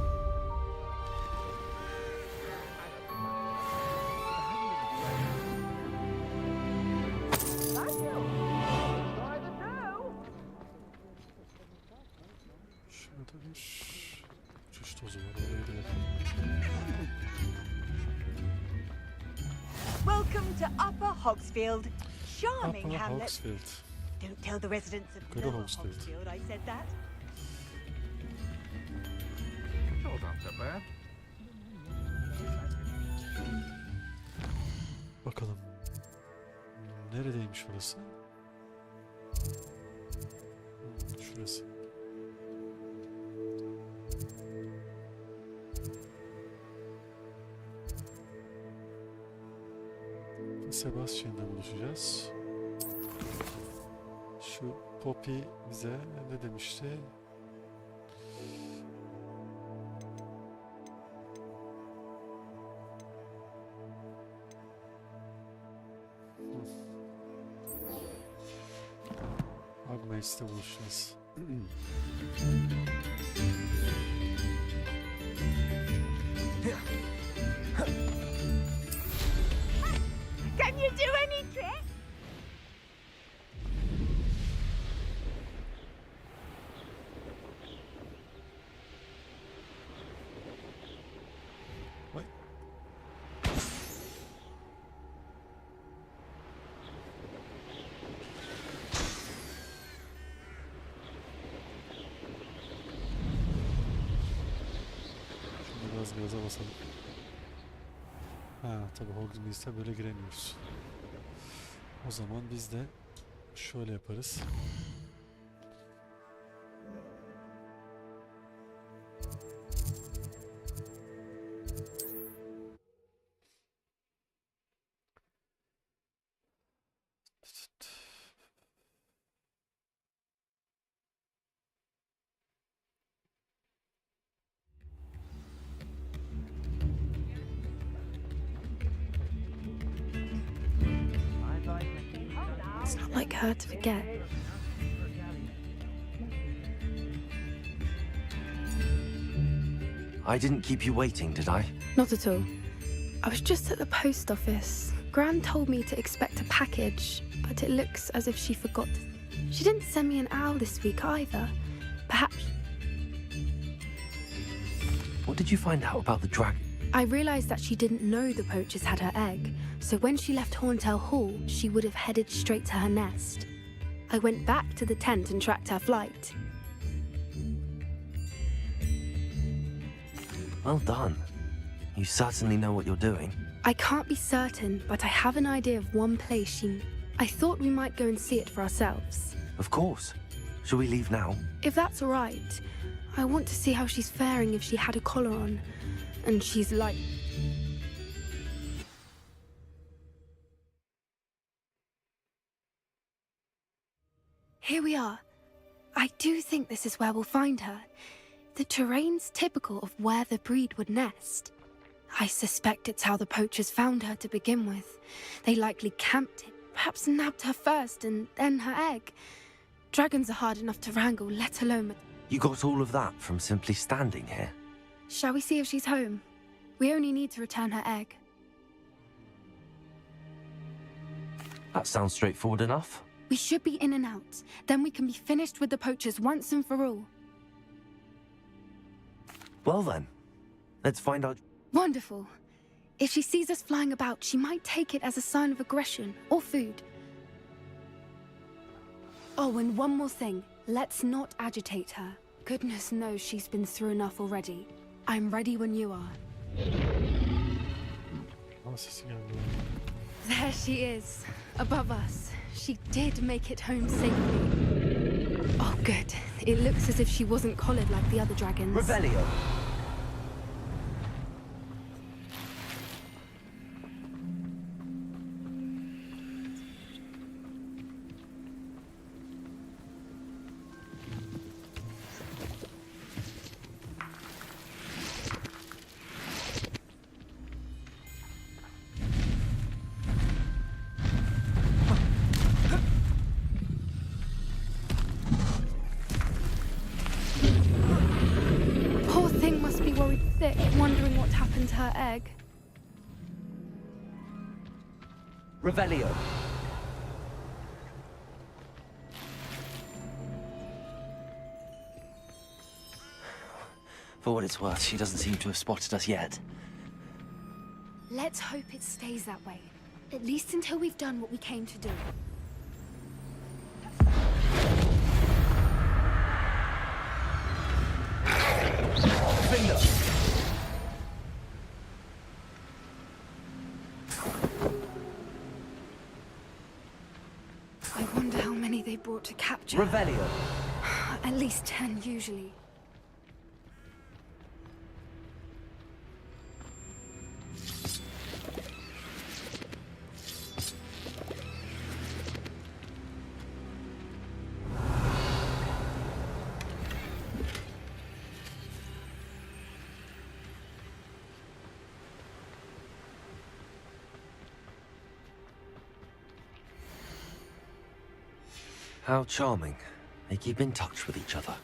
Şurada bir uçuş tozu var. Oraya da yapalım. Welcome to Upper Hogsfield. Charming Upper hamlet. Hogsfield. Don't tell the residents of Good Lower Hogsfield. Hogsfield I said that. Hold on to that. Bakalım. Neredeymiş orası? Şurası. Sebastian'la buluşacağız. Şu Poppy bize ne demişti? Agmace'de buluşacağız. Can you do any trick? Şimdi biraz gaza basalım. Ha tabi Hogsmeade'e böyle giremiyoruz. O zaman biz de şöyle yaparız. It's not like her to forget. I didn't keep you waiting, did I? Not at all. I was just at the post office. Gran told me to expect a package, but it looks as if she forgot. She didn't send me an owl this week either. Perhaps... What did you find out about the dragon? I realized that she didn't know the poachers had her egg, so when she left Horntail Hall, she would have headed straight to her nest. I went back to the tent and tracked her flight. Well done. You certainly know what you're doing. I can't be certain, but I have an idea of one place she... I thought we might go and see it for ourselves. Of course. Shall we leave now? If that's all right. I want to see how she's faring if she had a collar on. And she's like... Here we are. I do think this is where we'll find her. The terrain's typical of where the breed would nest. I suspect it's how the poachers found her to begin with. They likely camped it, perhaps nabbed her first and then her egg. Dragons are hard enough to wrangle, let alone... You got all of that from simply standing here? Shall we see if she's home? We only need to return her egg. That sounds straightforward enough. We should be in and out. Then we can be finished with the poachers once and for all. Well then, let's find out... Wonderful. If she sees us flying about, she might take it as a sign of aggression or food. Oh, and one more thing. Let's not agitate her. Goodness knows she's been through enough already. I'm ready when you are. There she is, above us. She did make it home safely. Oh, good. It looks as if she wasn't collared like the other dragons. Revelio! Sick, wondering what happened to her egg. Revelio. For what it's worth, she doesn't seem to have spotted us yet. Let's hope it stays that way. At least until we've done what we came to do. Finger! I wonder how many they brought to capture. Revelio. At least 10 usually. How charming. They keep in touch with each other.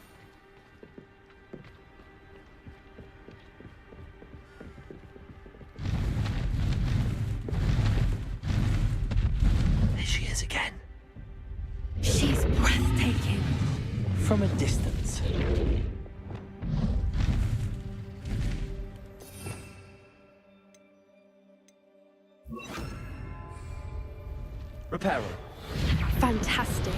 There she is again. She's breathtaking. From a distance. Reparo. Fantastic.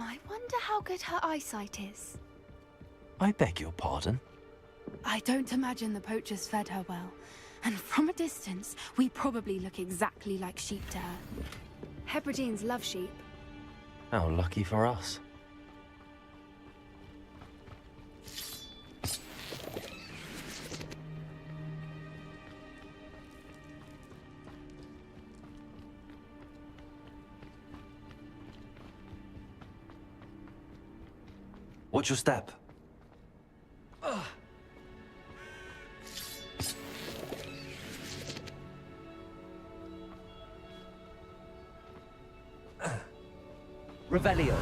I wonder how good her eyesight is. I beg your pardon? I don't imagine the poachers fed her well. And from a distance, we probably look exactly like sheep to her. Hebrideans love sheep. How lucky for us. Watch your step. Revelio.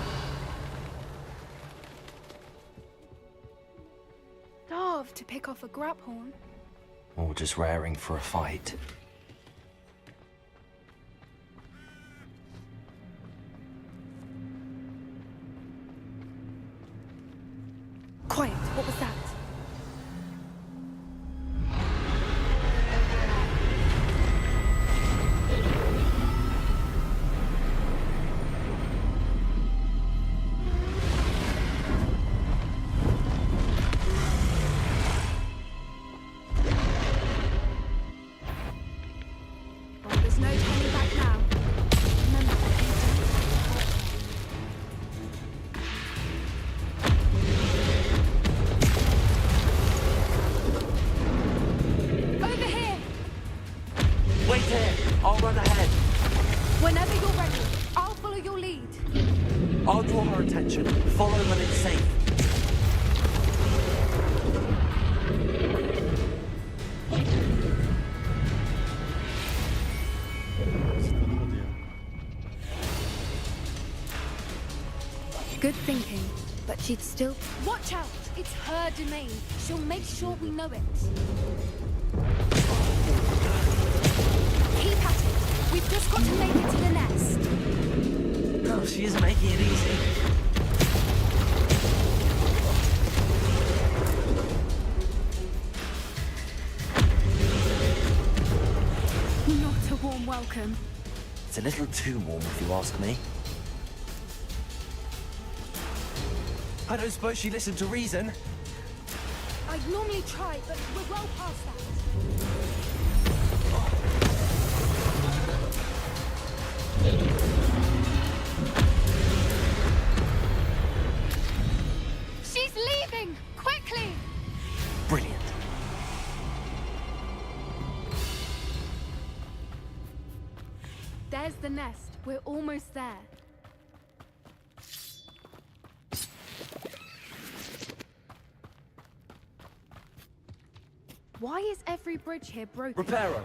Starved to pick off a grabhorn. Or just raring for a fight. Quiet, what was that? Well, there's no turning back now. Remember that you Over here! Wait here! I'll run ahead. Whenever you're ready, I'll follow your lead. I'll draw her attention. Follow when it's safe. Good thinking, but she'd still... Watch out! It's her domain. She'll make sure we know it. Keep at it. We've just got to make it to the nest. Oh, she isn't making it easy. Not a warm welcome. It's a little too warm if you ask me. I don't suppose she listened to reason. I'd normally try, but we're well past that. She's leaving! Quickly! Brilliant. There's the nest. We're almost there. Why is every bridge here broken? Reparo.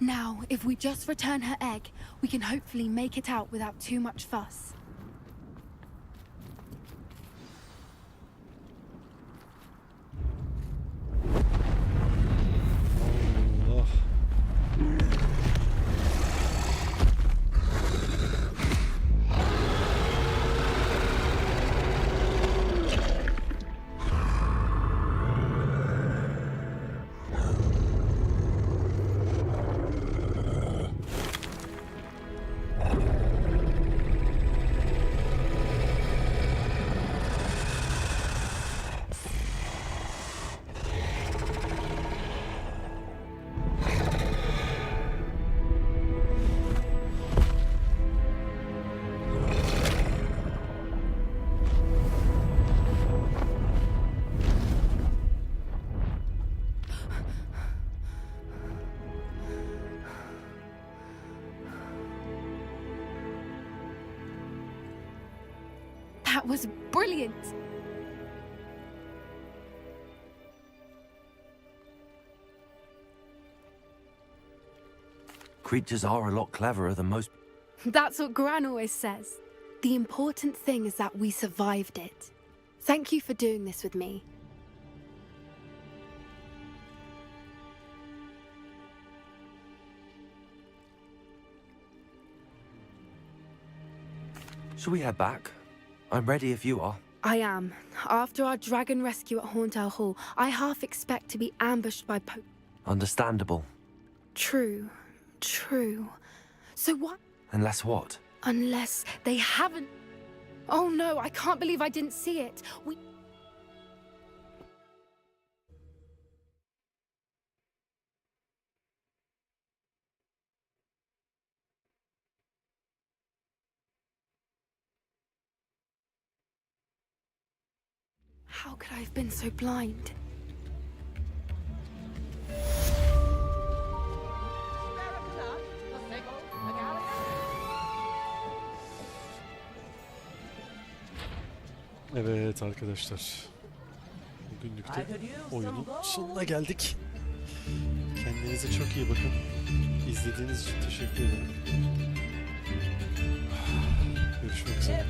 Now, if we just return her egg, we can hopefully make it out without too much fuss. That was brilliant! Creatures are a lot cleverer than most. That's what Gran always says. The important thing is that we survived it. Thank you for doing this with me. Shall we head back? I'm ready if you are. I am. After our dragon rescue at Hauntow Hall, I half expect to be ambushed by Understandable. True. True. So what? Unless what? Unless they haven't... Oh no, I can't believe I didn't see it. How could I have been so blind? Evet arkadaşlar. Bugünlük de oyunun sonuna geldik. Kendinize çok iyi bakın. İzlediğiniz için teşekkür ederim. Görüşmek üzere.